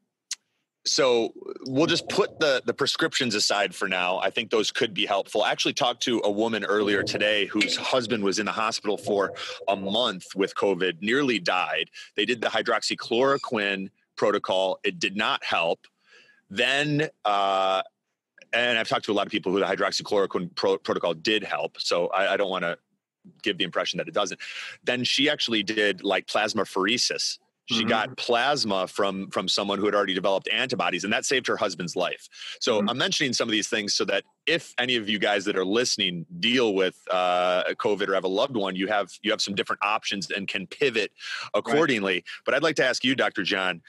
So we'll just put the prescriptions aside for now. I think those could be helpful. I actually talked to a woman earlier today whose husband was in the hospital for a month with COVID, nearly died. They did the hydroxychloroquine protocol. It did not help. Then, and I've talked to a lot of people who the hydroxychloroquine protocol did help. So I don't want to give the impression that it doesn't. Then she actually did like plasmapheresis. She got plasma from someone who had already developed antibodies, and that saved her husband's life. So I'm mentioning some of these things so that if any of you guys that are listening deal with COVID or have a loved one, you have some different options and can pivot accordingly. Right. But I'd like to ask you, Dr. John,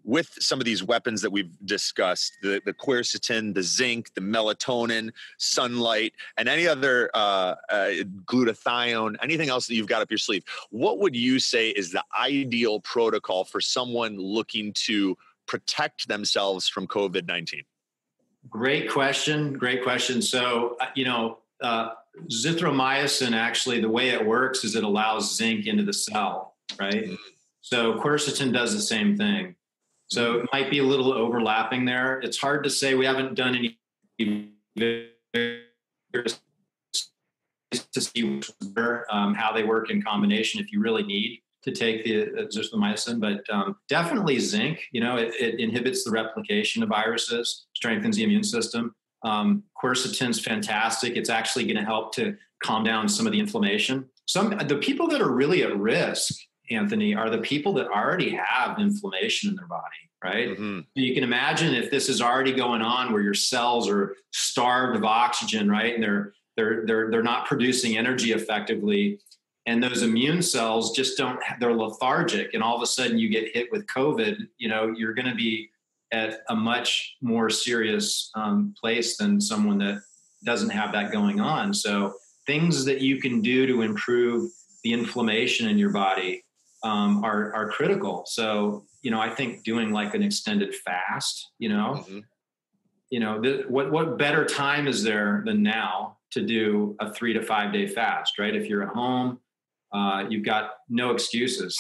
with some of these weapons that we've discussed, the quercetin, the zinc, the melatonin, sunlight, and any other glutathione, anything else that you've got up your sleeve, what would you say is the ideal protocol for someone looking to protect themselves from COVID-19? Great question. So, zithromycin, actually, the way it works is it allows zinc into the cell, right? So quercetin does the same thing. So it might be a little overlapping there. It's hard to say. We haven't done any to see how they work in combination if you really need to take the azithromycin, but definitely zinc. It inhibits the replication of viruses, strengthens the immune system. Quercetin's fantastic. It's actually going to help to calm down some of the inflammation. The people that are really at risk, Anthony, are the people that already have inflammation in their body, right? Mm-hmm. You can imagine if this is already going on, where your cells are starved of oxygen, right, and they're not producing energy effectively. And those immune cells just they're lethargic. And all of a sudden you get hit with COVID, you're going to be at a much more serious place than someone that doesn't have that going on. So things that you can do to improve the inflammation in your body are critical. So, I think doing like an extended fast, what better time is there than now to do a 3 to 5 day fast, right? If you're at home, you've got no excuses.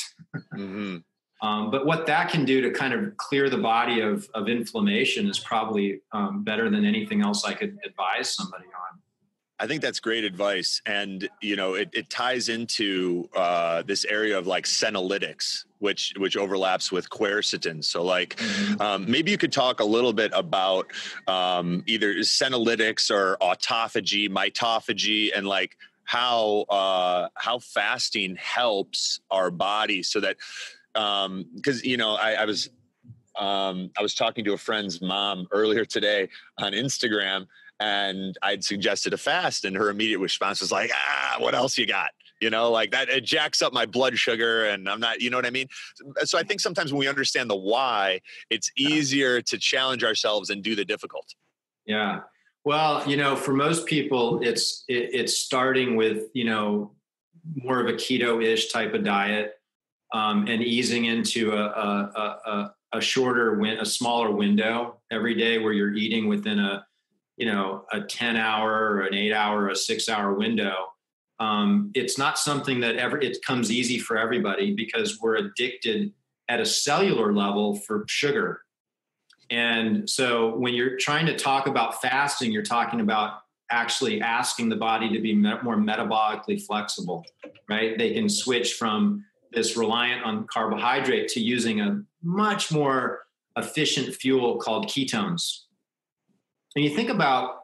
But what that can do to kind of clear the body of inflammation is probably better than anything else I could advise somebody on. I think that's great advice. And, it ties into this area of like senolytics, which overlaps with quercetin. So like, maybe you could talk a little bit about either senolytics or autophagy, mitophagy, and like how fasting helps our body so that, because, I was talking to a friend's mom earlier today on Instagram, and I'd suggested a fast, and her immediate response was like, what else you got? Like that, it jacks up my blood sugar, and I'm not, you know what I mean? So I think sometimes when we understand the why, it's easier to challenge ourselves and do the difficult. Yeah. Well, for most people, it's starting with, more of a keto-ish type of diet, and easing into a smaller window every day where you're eating within a 10-hour or an 8-hour or a 6-hour window. It's not something that it comes easy for everybody because we're addicted at a cellular level for sugar. And so when you're trying to talk about fasting, you're talking about actually asking the body to be more metabolically flexible, right? They can switch from this reliant on carbohydrate to using a much more efficient fuel called ketones. And you think about,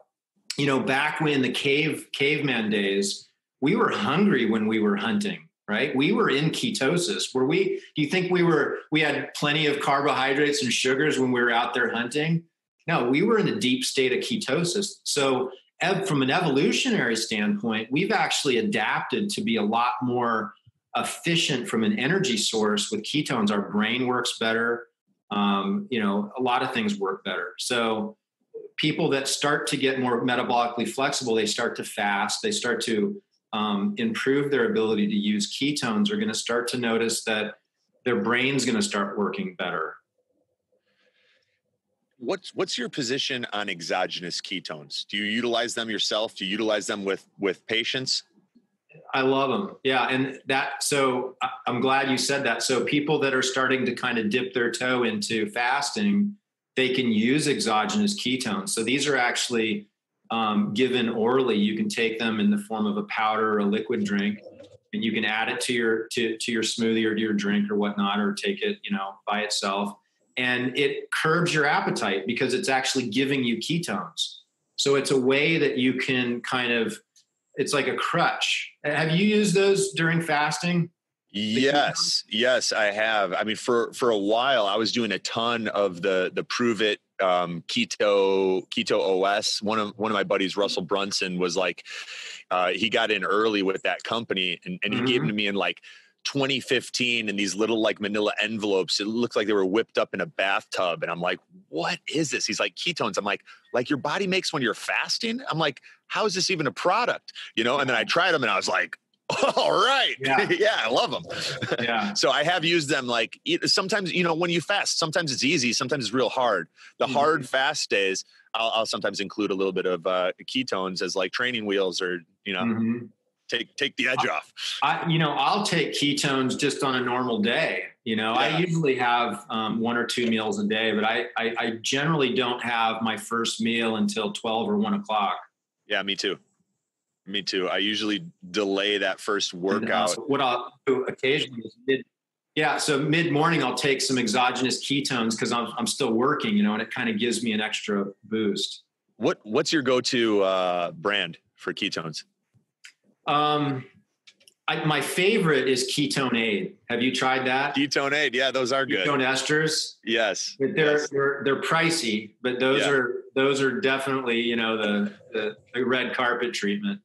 back when the caveman days, we were hungry when we were hunting, right? We were in ketosis. Do you think we had plenty of carbohydrates and sugars when we were out there hunting? No, we were in a deep state of ketosis. So from an evolutionary standpoint, we've actually adapted to be a lot more efficient from an energy source with ketones. Our brain works better. A lot of things work better. So people that start to get more metabolically flexible, they start to fast, they start to improve their ability to use ketones, are going to start to notice that their brain's going to start working better. What's your position on exogenous ketones? Do you utilize them yourself? Do you utilize them with patients? I love them. Yeah. And so I'm glad you said that. So people that are starting to kind of dip their toe into fasting, they can use exogenous ketones. So these are actually given orally. You can take them in the form of a powder or a liquid drink, and you can add it to your smoothie or to your drink or whatnot, or take it, by itself. And it curbs your appetite because it's actually giving you ketones. So it's a way that you can it's like a crutch. Have you used those during fasting? Yes, I have. I mean, for a while, I was doing a ton of the Prove It keto OS. One of my buddies, Russell Brunson, was like, he got in early with that company, and he gave them to me in like 2015 in these little like manila envelopes. It looked like they were whipped up in a bathtub. And I'm like, what is this? He's like, ketones. I'm like your body makes when you're fasting? I'm like, how is this even a product? And then I tried them and I was like, all right. Yeah, yeah, I love them. Yeah. So I have used them like sometimes, when you fast, sometimes it's easy, sometimes it's real hard. The hard fast days, I'll sometimes include a little bit of ketones as like training wheels or, take the edge off. I'll take ketones just on a normal day. I usually have 1 or 2 meals a day, but I generally don't have my first meal until 12 or 1 o'clock. Yeah, me too. I usually delay that first workout. What I'll do occasionally is mid-morning, I'll take some exogenous ketones because I'm still working, and it kind of gives me an extra boost. What's your go-to brand for ketones? My favorite is Ketone Aid. Have you tried that? Ketone Aid, yeah, those are good. Ketone esters. Yes. But they're pricey, but those are definitely the red carpet treatment.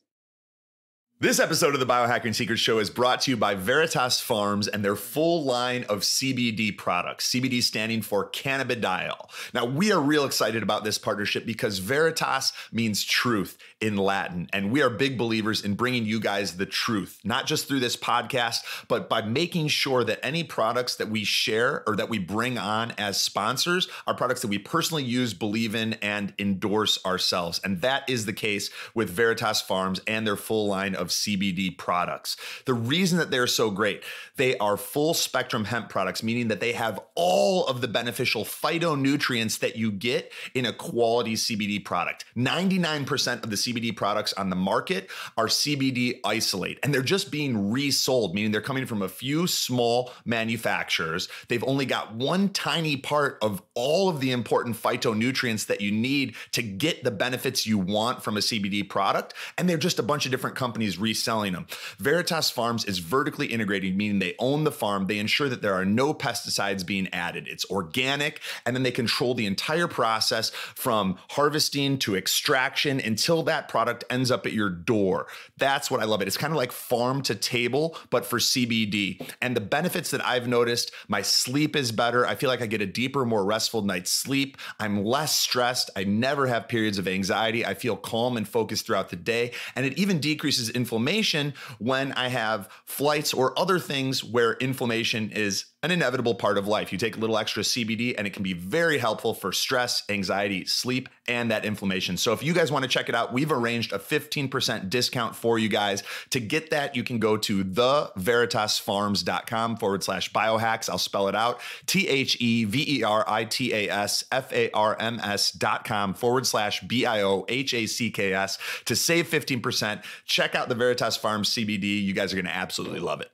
This episode of the Biohacking Secrets Show is brought to you by Veritas Farms and their full line of CBD products, CBD standing for cannabidiol. Now, we are real excited about this partnership because Veritas means truth in Latin, and we are big believers in bringing you guys the truth, not just through this podcast, but by making sure that any products that we share or that we bring on as sponsors are products that we personally use, believe in, and endorse ourselves. And that is the case with Veritas Farms and their full line of CBD products. The reason that they're so great, they are full spectrum hemp products, meaning that they have all of the beneficial phytonutrients that you get in a quality CBD product. 99% of the CBD products on the market are CBD isolate, and they're just being resold, meaning they're coming from a few small manufacturers. They've only got one tiny part of all of the important phytonutrients that you need to get the benefits you want from a CBD product, and they're just a bunch of different companies reselling them. Veritas Farms is vertically integrated, meaning they own the farm. They ensure that there are no pesticides being added. It's organic, and then they control the entire process from harvesting to extraction until that product ends up at your door. That's what I love it. It's kind of like farm to table, but for CBD. And the benefits that I've noticed, my sleep is better. I feel like I get a deeper, more restful night's sleep. I'm less stressed. I never have periods of anxiety. I feel calm and focused throughout the day. And it even decreases inflammation when I have flights or other things where inflammation is an inevitable part of life. You take a little extra CBD and it can be very helpful for stress, anxiety, sleep, and that inflammation. So if you guys want to check it out, we've arranged a 15% discount for you guys. To get that, you can go to theveritasfarms.com/biohacks. I'll spell it out. THEVERITASFARMS.com/BIOHACKS to save 15%. Check out the Veritas Farms CBD. You guys are going to absolutely love it.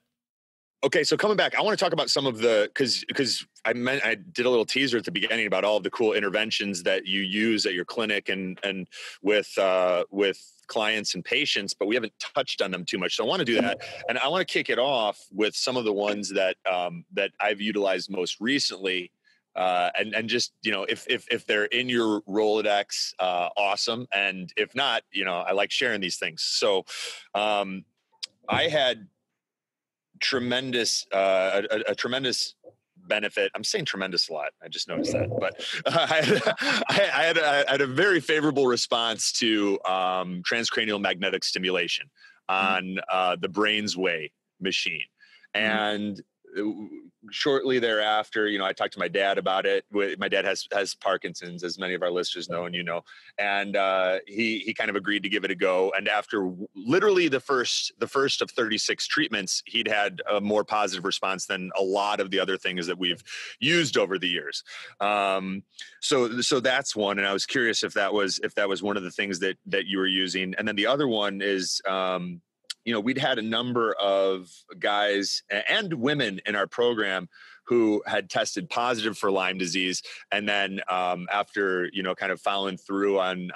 Okay, so coming back, I want to talk about some of the, because I did a little teaser at the beginning about all of the cool interventions that you use at your clinic and with clients and patients, but we haven't touched on them too much. So I want to do that, and I want to kick it off with some of the ones that that I've utilized most recently. And just, you know, if they're in your Rolodex, awesome, and if not, you know, I like sharing these things. So I had a tremendous benefit. I'm saying tremendous a lot. I just noticed that, but I had a very favorable response to transcranial magnetic stimulation on the Brain's Way machine. And shortly thereafter, you know, I talked to my dad about it. My dad has Parkinson's, as many of our listeners know, and you know, and he kind of agreed to give it a go. And after literally the first of 36 treatments, he'd had a more positive response than a lot of the other things that we've used over the years. So that's one. And I was curious if that was one of the things that you were using. And then the other one is, you know, we'd had a number of guys and women in our program who had tested positive for Lyme disease. And then after, you know, kind of following through on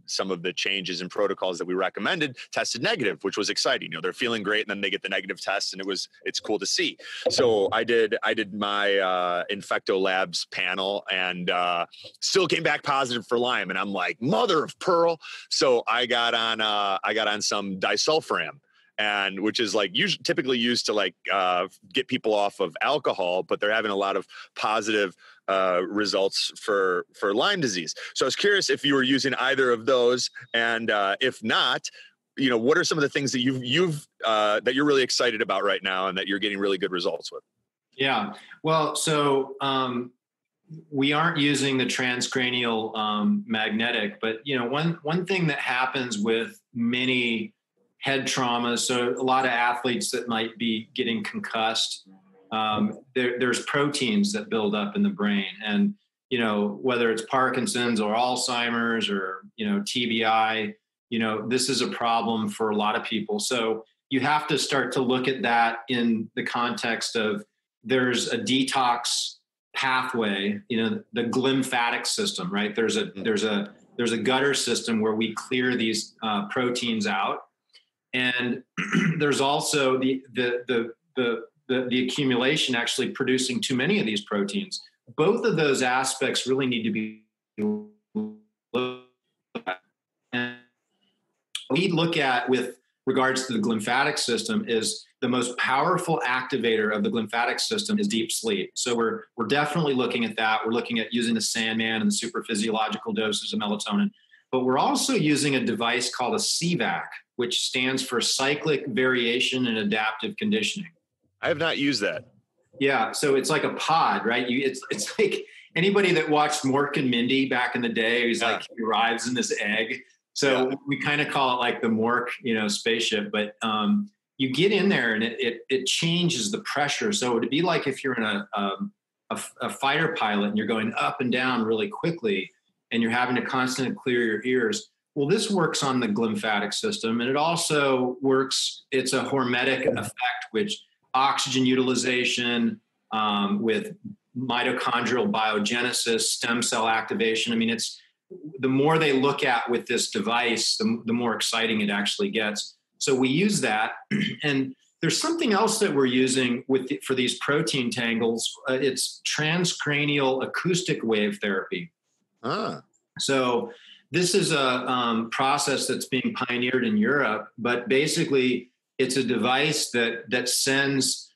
some of the changes and protocols that we recommended, tested negative, which was exciting. You know, they're feeling great, and then they get the negative test, and it's cool to see. So I did my Infecto Labs panel, and still came back positive for Lyme. And I'm like, mother of pearl. So I got on some disulfiram, and which is like typically used to like get people off of alcohol, but they're having a lot of positive results for Lyme disease. So I was curious if you were using either of those, and if not, you know, what are some of the things that you've that you're really excited about right now and that you're getting really good results with? Yeah, well, so we aren't using the transcranial magnetic, but you know, one thing that happens with many head traumas, so a lot of athletes that might be getting concussed, there's proteins that build up in the brain, and you know, whether it's Parkinson's or Alzheimer's or, you know, TBI, you know, this is a problem for a lot of people. So you have to start to look at that in the context of there's a detox pathway, you know, the glymphatic system, right? There's a gutter system where we clear these proteins out. And there's also the accumulation actually producing too many of these proteins. Both of those aspects really need to be looked at. And we look at with regards to the glymphatic system is the most powerful activator of the glymphatic system is deep sleep. So we're definitely looking at that. We're looking at using the Sandman and the super physiological doses of melatonin, but we're also using a device called a CVAC, which stands for Cyclic Variation and Adaptive Conditioning. I have not used that. Yeah, so it's like a pod, right? It's like anybody that watched Mork and Mindy back in the day, he's like, he arrives in this egg. So we kind of call it like the Mork, spaceship, but you get in there and it changes the pressure. So it'd be like if you're in a fighter pilot and you're going up and down really quickly and you're having to constantly clear your ears. Well, this works on the glymphatic system, and it also works, it's a hormetic effect, which oxygen utilization with mitochondrial biogenesis, stem cell activation. I mean, it's the more they look at with this device, the more exciting it actually gets. So we use that. And there's something else that we're using for these protein tangles. It's transcranial acoustic wave therapy. So this is a process that's being pioneered in Europe, but basically it's a device that sends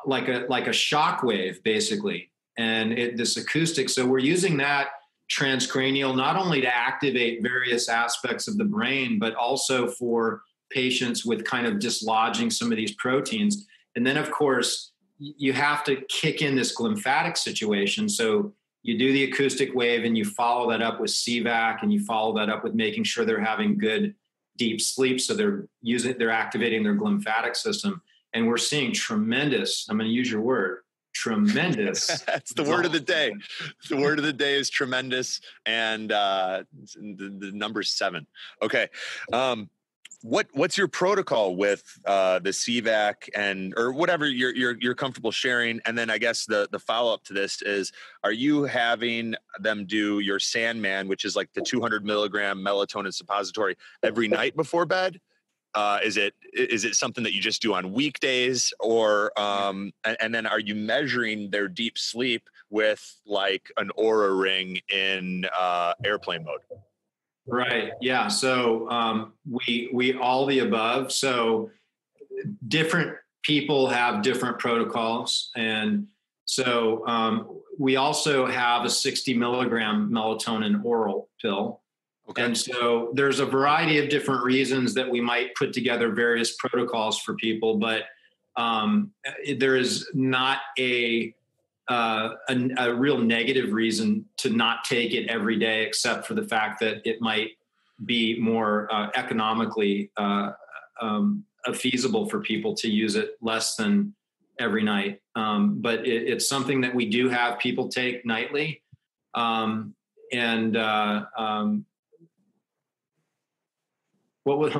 like a shock wave, basically. And this acoustic, so we're using that transcranial not only to activate various aspects of the brain, but also for patients with kind of dislodging some of these proteins. And then, of course, you have to kick in this glymphatic situation. So you do the acoustic wave and you follow that up with CVAC, and you follow that up with making sure they're having good deep sleep. So they're activating their glymphatic system. And we're seeing tremendous, I'm going to use your word, tremendous. That's the word of the day. The word of the day is tremendous. And the number 7. Okay. What's your protocol with the CVAC or whatever you're comfortable sharing? And then I guess the follow-up to this is, are you having them do your Sandman, which is like the 200 milligram melatonin suppository, every night before bed? Is it something that you just do on weekdays, or and then are you measuring their deep sleep with like an Oura ring in airplane mode? Right. Yeah. So we all the above. So different people have different protocols, and so we also have a 60 milligram melatonin oral pill. Okay. And so there's a variety of different reasons that we might put together various protocols for people, but there is not a real negative reason to not take it every day, except for the fact that it might be more economically feasible for people to use it less than every night. But it's something that we do have people take nightly. I'm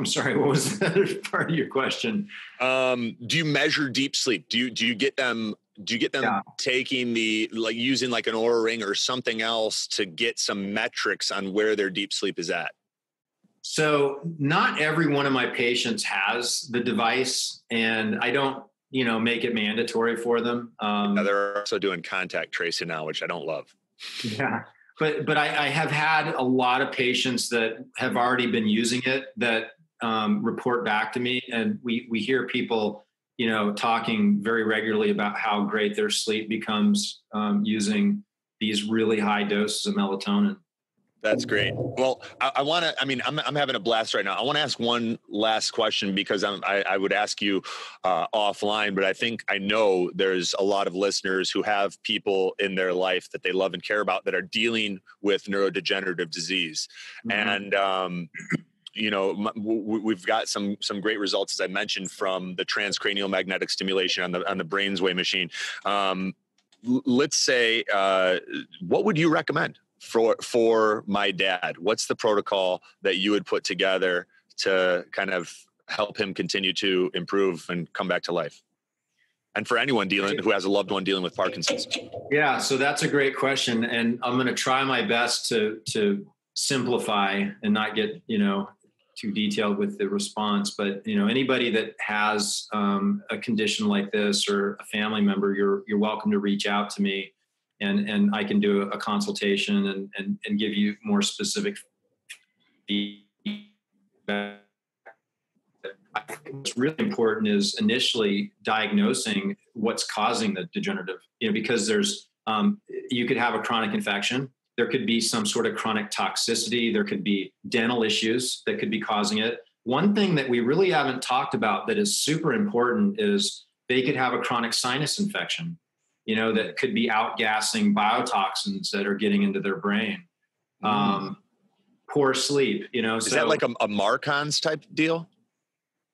sorry, what was the other part of your question? Do you measure deep sleep? Do you get them taking using like an Oura ring or something else to get some metrics on where their deep sleep is at? So not every one of my patients has the device, and I don't, make it mandatory for them. They're also doing contact tracing now, which I don't love. Yeah. But I have had a lot of patients that have already been using it that report back to me, and we hear people, talking very regularly about how great their sleep becomes using these really high doses of melatonin. That's great. Well, I'm having a blast right now. I want to ask one last question, because I would ask you offline, but I know there's a lot of listeners who have people in their life that they love and care about that are dealing with neurodegenerative disease. Mm-hmm. And, we've got some great results, as I mentioned, from the transcranial magnetic stimulation on the BrainsWay machine. Let's say, what would you recommend for my dad? What's the protocol that you would put together to kind of help him continue to improve and come back to life? And for anyone who has a loved one dealing with Parkinson's. Yeah, so that's a great question, and I'm going to try my best to simplify and not get too detailed with the response. But anybody that has a condition like this, or a family member, you're welcome to reach out to me. And I can do a consultation and give you more specific feedback I think what's really important is initially diagnosing what's causing the degenerative, because there's, you could have a chronic infection. There could be some sort of chronic toxicity. There could be dental issues that could be causing it. One thing that we really haven't talked about that is super important is they could have a chronic sinus infection, that could be outgassing biotoxins that are getting into their brain. Poor sleep, Is that like a Marcons type deal?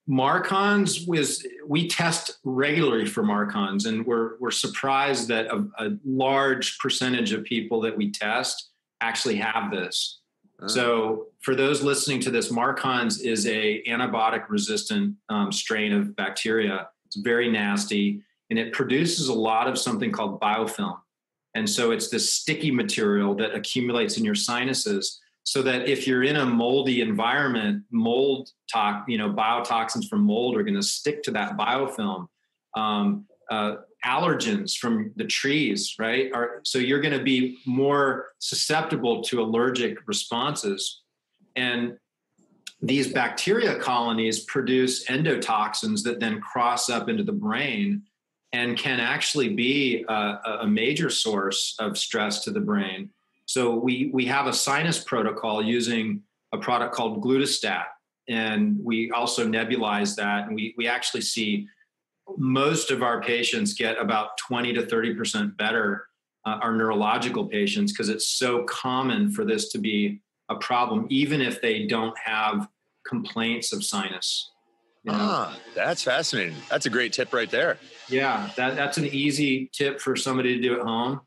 Marcons we test regularly for Marcons, and we're surprised that a large percentage of people that we test actually have this. So for those listening to this, Marcons is a antibiotic resistant strain of bacteria. It's very nasty, and it produces a lot of something called biofilm. And so it's this sticky material that accumulates in your sinuses, so that if you're in a moldy environment, biotoxins from mold are going to stick to that biofilm. Allergens from the trees, right? So you're going to be more susceptible to allergic responses. And these bacteria colonies produce endotoxins that then cross up into the brain and can actually be a major source of stress to the brain. So we have a sinus protocol using a product called Glutastat, and we also nebulize that. And we actually see most of our patients get about 20 to 30% better, our neurological patients, because it's so common for this to be a problem, even if they don't have complaints of sinus. That's fascinating. That's a great tip right there. Yeah, that's an easy tip for somebody to do at home.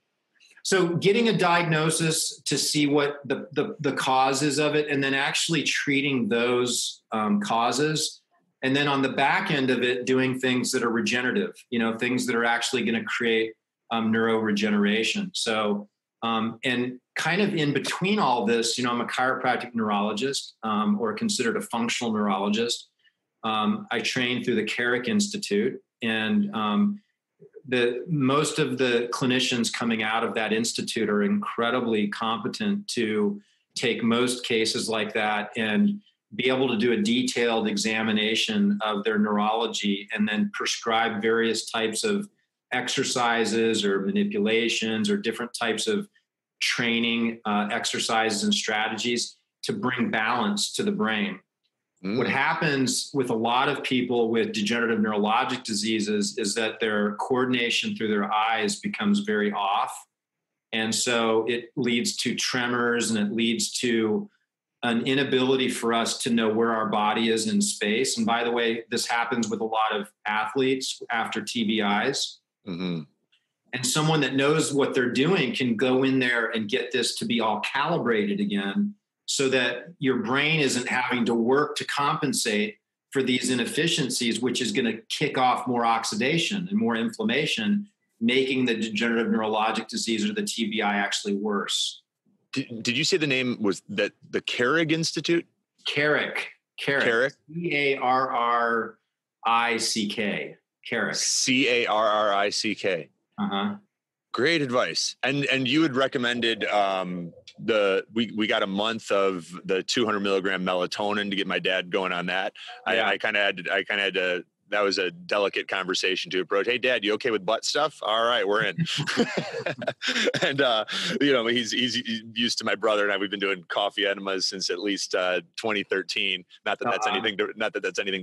So getting a diagnosis to see what the causes of it, and then actually treating those causes. And then on the back end of it, doing things that are regenerative, things that are actually going to create neuroregeneration. So, and kind of in between all this, I'm a chiropractic neurologist, or considered a functional neurologist. I trained through the Carrick Institute, and most of the clinicians coming out of that institute are incredibly competent to take most cases like that and be able to do a detailed examination of their neurology and then prescribe various types of exercises or manipulations or different types of training exercises and strategies to bring balance to the brain. What happens with a lot of people with degenerative neurologic diseases is that their coordination through their eyes becomes very off. And so it leads to tremors, and it leads to an inability for us to know where our body is in space. And by the way, this happens with a lot of athletes after TBIs. Mm-hmm. And someone that knows what they're doing can go in there and get this to be all calibrated again, so that your brain isn't having to work to compensate for these inefficiencies, which is going to kick off more oxidation and more inflammation, making the degenerative neurologic disease or the TBI actually worse. Did you say the name was that the Carrick Institute? Carrick. Carrick? C-A-R-R-I-C-K. Carrick. C-A-R-R-I-C-K. Uh-huh. Great advice. And you had recommended we got a month of the 200 milligram melatonin to get my dad going on that. Yeah. I kind of had to, that was a delicate conversation to approach. Hey, Dad, you okay with butt stuff? All right, we're in. And he's used to my brother and I. We've been doing coffee enemas since at least 2013. Not that that's anything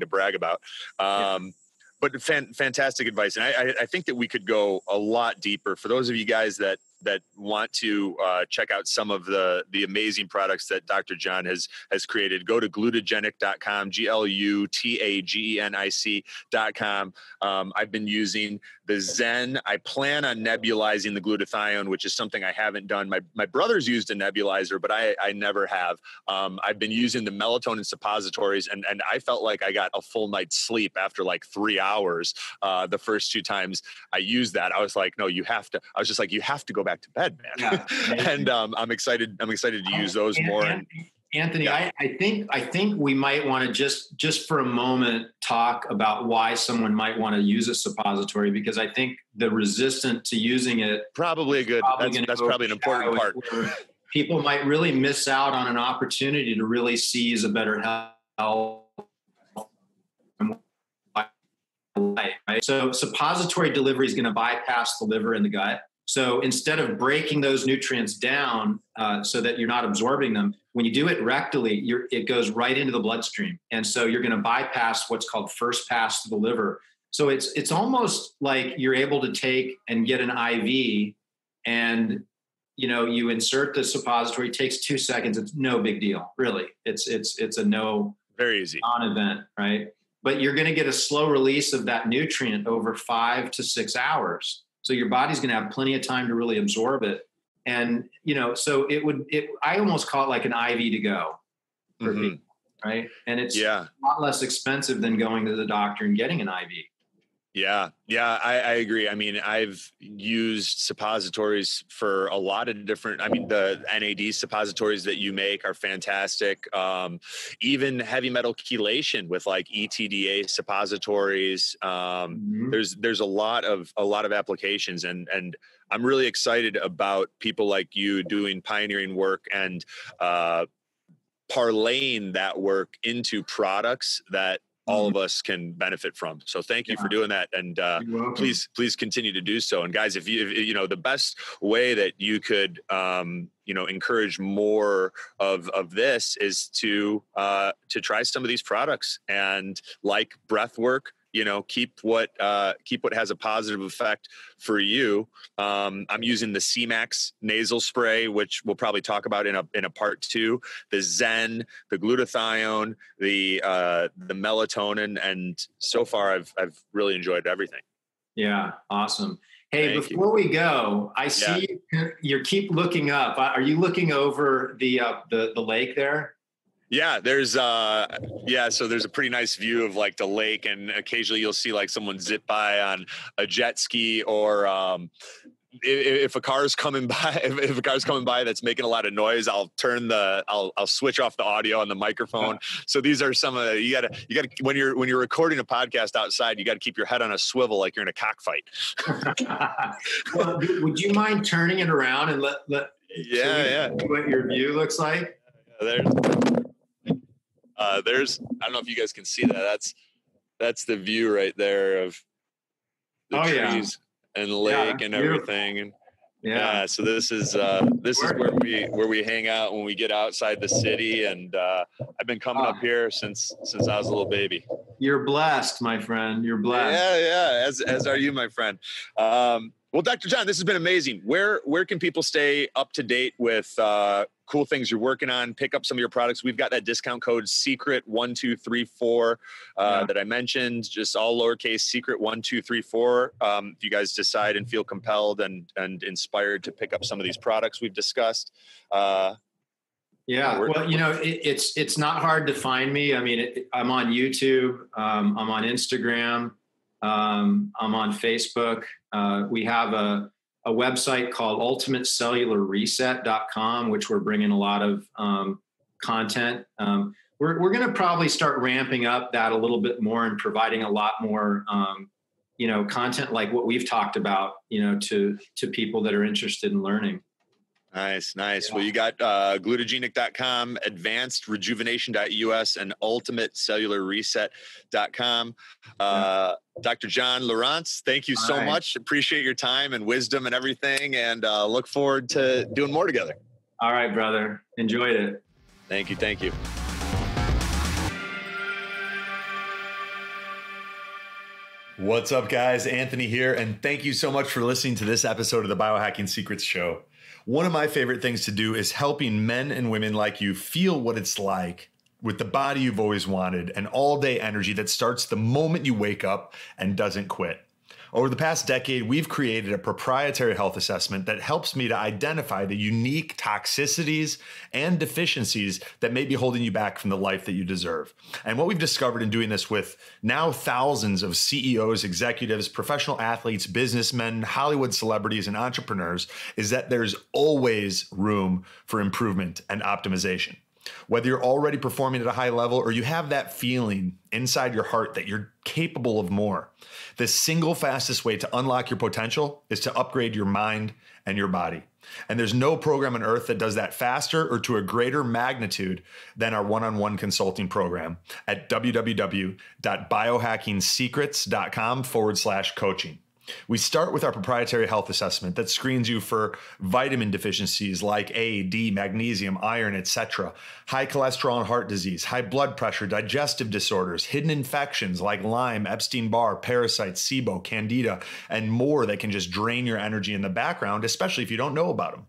to brag about. But fantastic advice. And I think that we could go a lot deeper for those of you guys that want to check out some of the amazing products that Dr. John has created. Go to glutagenic.com, glutagenic.com. I've been using the Zen. I plan on nebulizing the glutathione, which is something I haven't done. My brother's used a nebulizer, but I never have. I've been using the melatonin suppositories, and I felt like I got a full night's sleep after like 3 hours. The first 2 times I used that, I was like, no, you have to. I was just like, you have to go back to bed, man. Yeah, and I'm excited to use those more. Anthony, yeah. I think we might want to just for a moment talk about why someone might want to use a suppository, because I think the resistant to using it that's probably an important part. People might really miss out on an opportunity to really seize a better health. And light, right? So suppository delivery is going to bypass the liver and the gut. So instead of breaking those nutrients down so that you're not absorbing them, when you do it rectally, it goes right into the bloodstream. And so you're going to bypass what's called first pass to the liver. So it's almost like you're able to take and get an IV and, you insert the suppository, it takes 2 seconds. It's no big deal, really. It's a no, very easy non-event, right? But you're going to get a slow release of that nutrient over 5 to 6 hours. So your body's going to have plenty of time to really absorb it. And, so I almost call it like an IV to go for people, right? And it's a lot less expensive than going to the doctor and getting an IV. Yeah, I agree. I mean, I've used suppositories for a lot of different, the NAD suppositories that you make are fantastic. Even heavy metal chelation with like ETDA suppositories. There's a lot of applications, and I'm really excited about people like you doing pioneering work and parlaying that work into products that all of us can benefit from. So thank you for doing that. And please continue to do so. And guys, if you the best way that you could, encourage more of this is to try some of these products, and like breath work, keep what has a positive effect for you. I'm using the C-Max nasal spray, which we'll probably talk about in a part 2, the Zen, the glutathione, the melatonin. And so far I've really enjoyed everything. Yeah. Awesome. Hey, before we go, I see you keep looking up. Are you looking over the lake there? Yeah, so there's a pretty nice view of like the lake, and occasionally you'll see like someone zip by on a jet ski, or if a car's coming by that's making a lot of noise, I'll switch off the audio on the microphone. So these are some of you gotta when you're recording a podcast outside, you got to keep your head on a swivel like you're in a cockfight. Well, would you mind turning it around and let what your view looks like? There's I don't know if you guys can see that. That's the view right there of the trees and the lake and everything. And so this is where we hang out when we get outside the city. And I've been coming up here since I was a little baby. You're blessed, my friend. You're blessed. Yeah. As are you, my friend. Well, Dr. John, this has been amazing. Where can people stay up to date with cool things you're working on? Pick up some of your products. We've got that discount code SECRET1234 that I mentioned, just all lowercase SECRET1234. If you guys decide and feel compelled and inspired to pick up some of these products we've discussed. Well, it's not hard to find me. I mean, I'm on YouTube. I'm on Instagram. I'm on Facebook. We have a website called ultimatecellularreset.com, which we're bringing a lot of content. We're going to probably start ramping up that a little bit more and providing a lot more, content like what we've talked about, to people that are interested in learning. Nice. Yeah. Well, you got glutagenic.com, advancedrejuvenation.us, and ultimatecellularreset.com. Dr. John Lieurance, thank you so much. Appreciate your time and wisdom and everything, and look forward to doing more together. All right, brother. Enjoyed it. Thank you. What's up, guys? Anthony here, and thank you so much for listening to this episode of the Biohacking Secrets Show. One of my favorite things to do is helping men and women like you feel what it's like with the body you've always wanted and all-day energy that starts the moment you wake up and doesn't quit. Over the past decade, we've created a proprietary health assessment that helps me to identify the unique toxicities and deficiencies that may be holding you back from the life that you deserve. And what we've discovered in doing this with now thousands of CEOs, executives, professional athletes, businessmen, Hollywood celebrities, and entrepreneurs is that there's always room for improvement and optimization. Whether you're already performing at a high level or you have that feeling inside your heart that you're capable of more, the single fastest way to unlock your potential is to upgrade your mind and your body. And there's no program on earth that does that faster or to a greater magnitude than our one-on-one consulting program at www.biohackingsecrets.com/coaching. We start with our proprietary health assessment that screens you for vitamin deficiencies like A, D, magnesium, iron, etc., high cholesterol and heart disease, high blood pressure, digestive disorders, hidden infections like Lyme, Epstein-Barr, parasites, SIBO, Candida, and more that can just drain your energy in the background, especially if you don't know about them.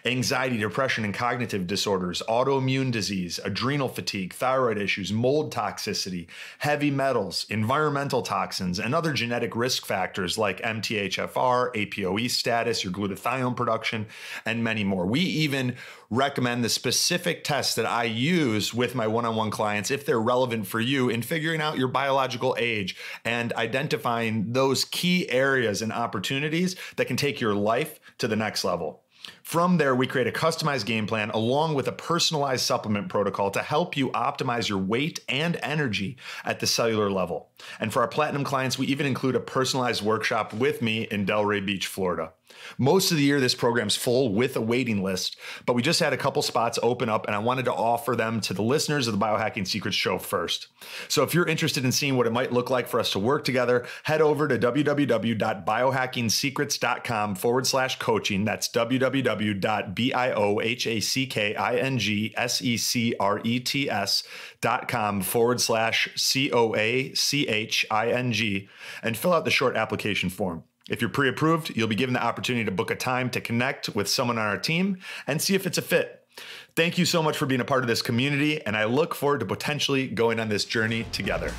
Anxiety, depression, and cognitive disorders, autoimmune disease, adrenal fatigue, thyroid issues, mold toxicity, heavy metals, environmental toxins, and other genetic risk factors like MTHFR, APOE status, your glutathione production, and many more. We even recommend the specific tests that I use with my one-on-one clients if they're relevant for you in figuring out your biological age and identifying those key areas and opportunities that can take your life to the next level. From there, we create a customized game plan along with a personalized supplement protocol to help you optimize your weight and energy at the cellular level. And for our platinum clients, we even include a personalized workshop with me in Delray Beach, Florida. Most of the year, this program's full with a waiting list, but we just had a couple spots open up and I wanted to offer them to the listeners of the Biohacking Secrets show first. So if you're interested in seeing what it might look like for us to work together, head over to www.biohackingsecrets.com/coaching. That's www.biohackingsecrets.com/COACHING and fill out the short application form. If you're pre-approved, you'll be given the opportunity to book a time to connect with someone on our team and see if it's a fit. Thank you so much for being a part of this community, and I look forward to potentially going on this journey together.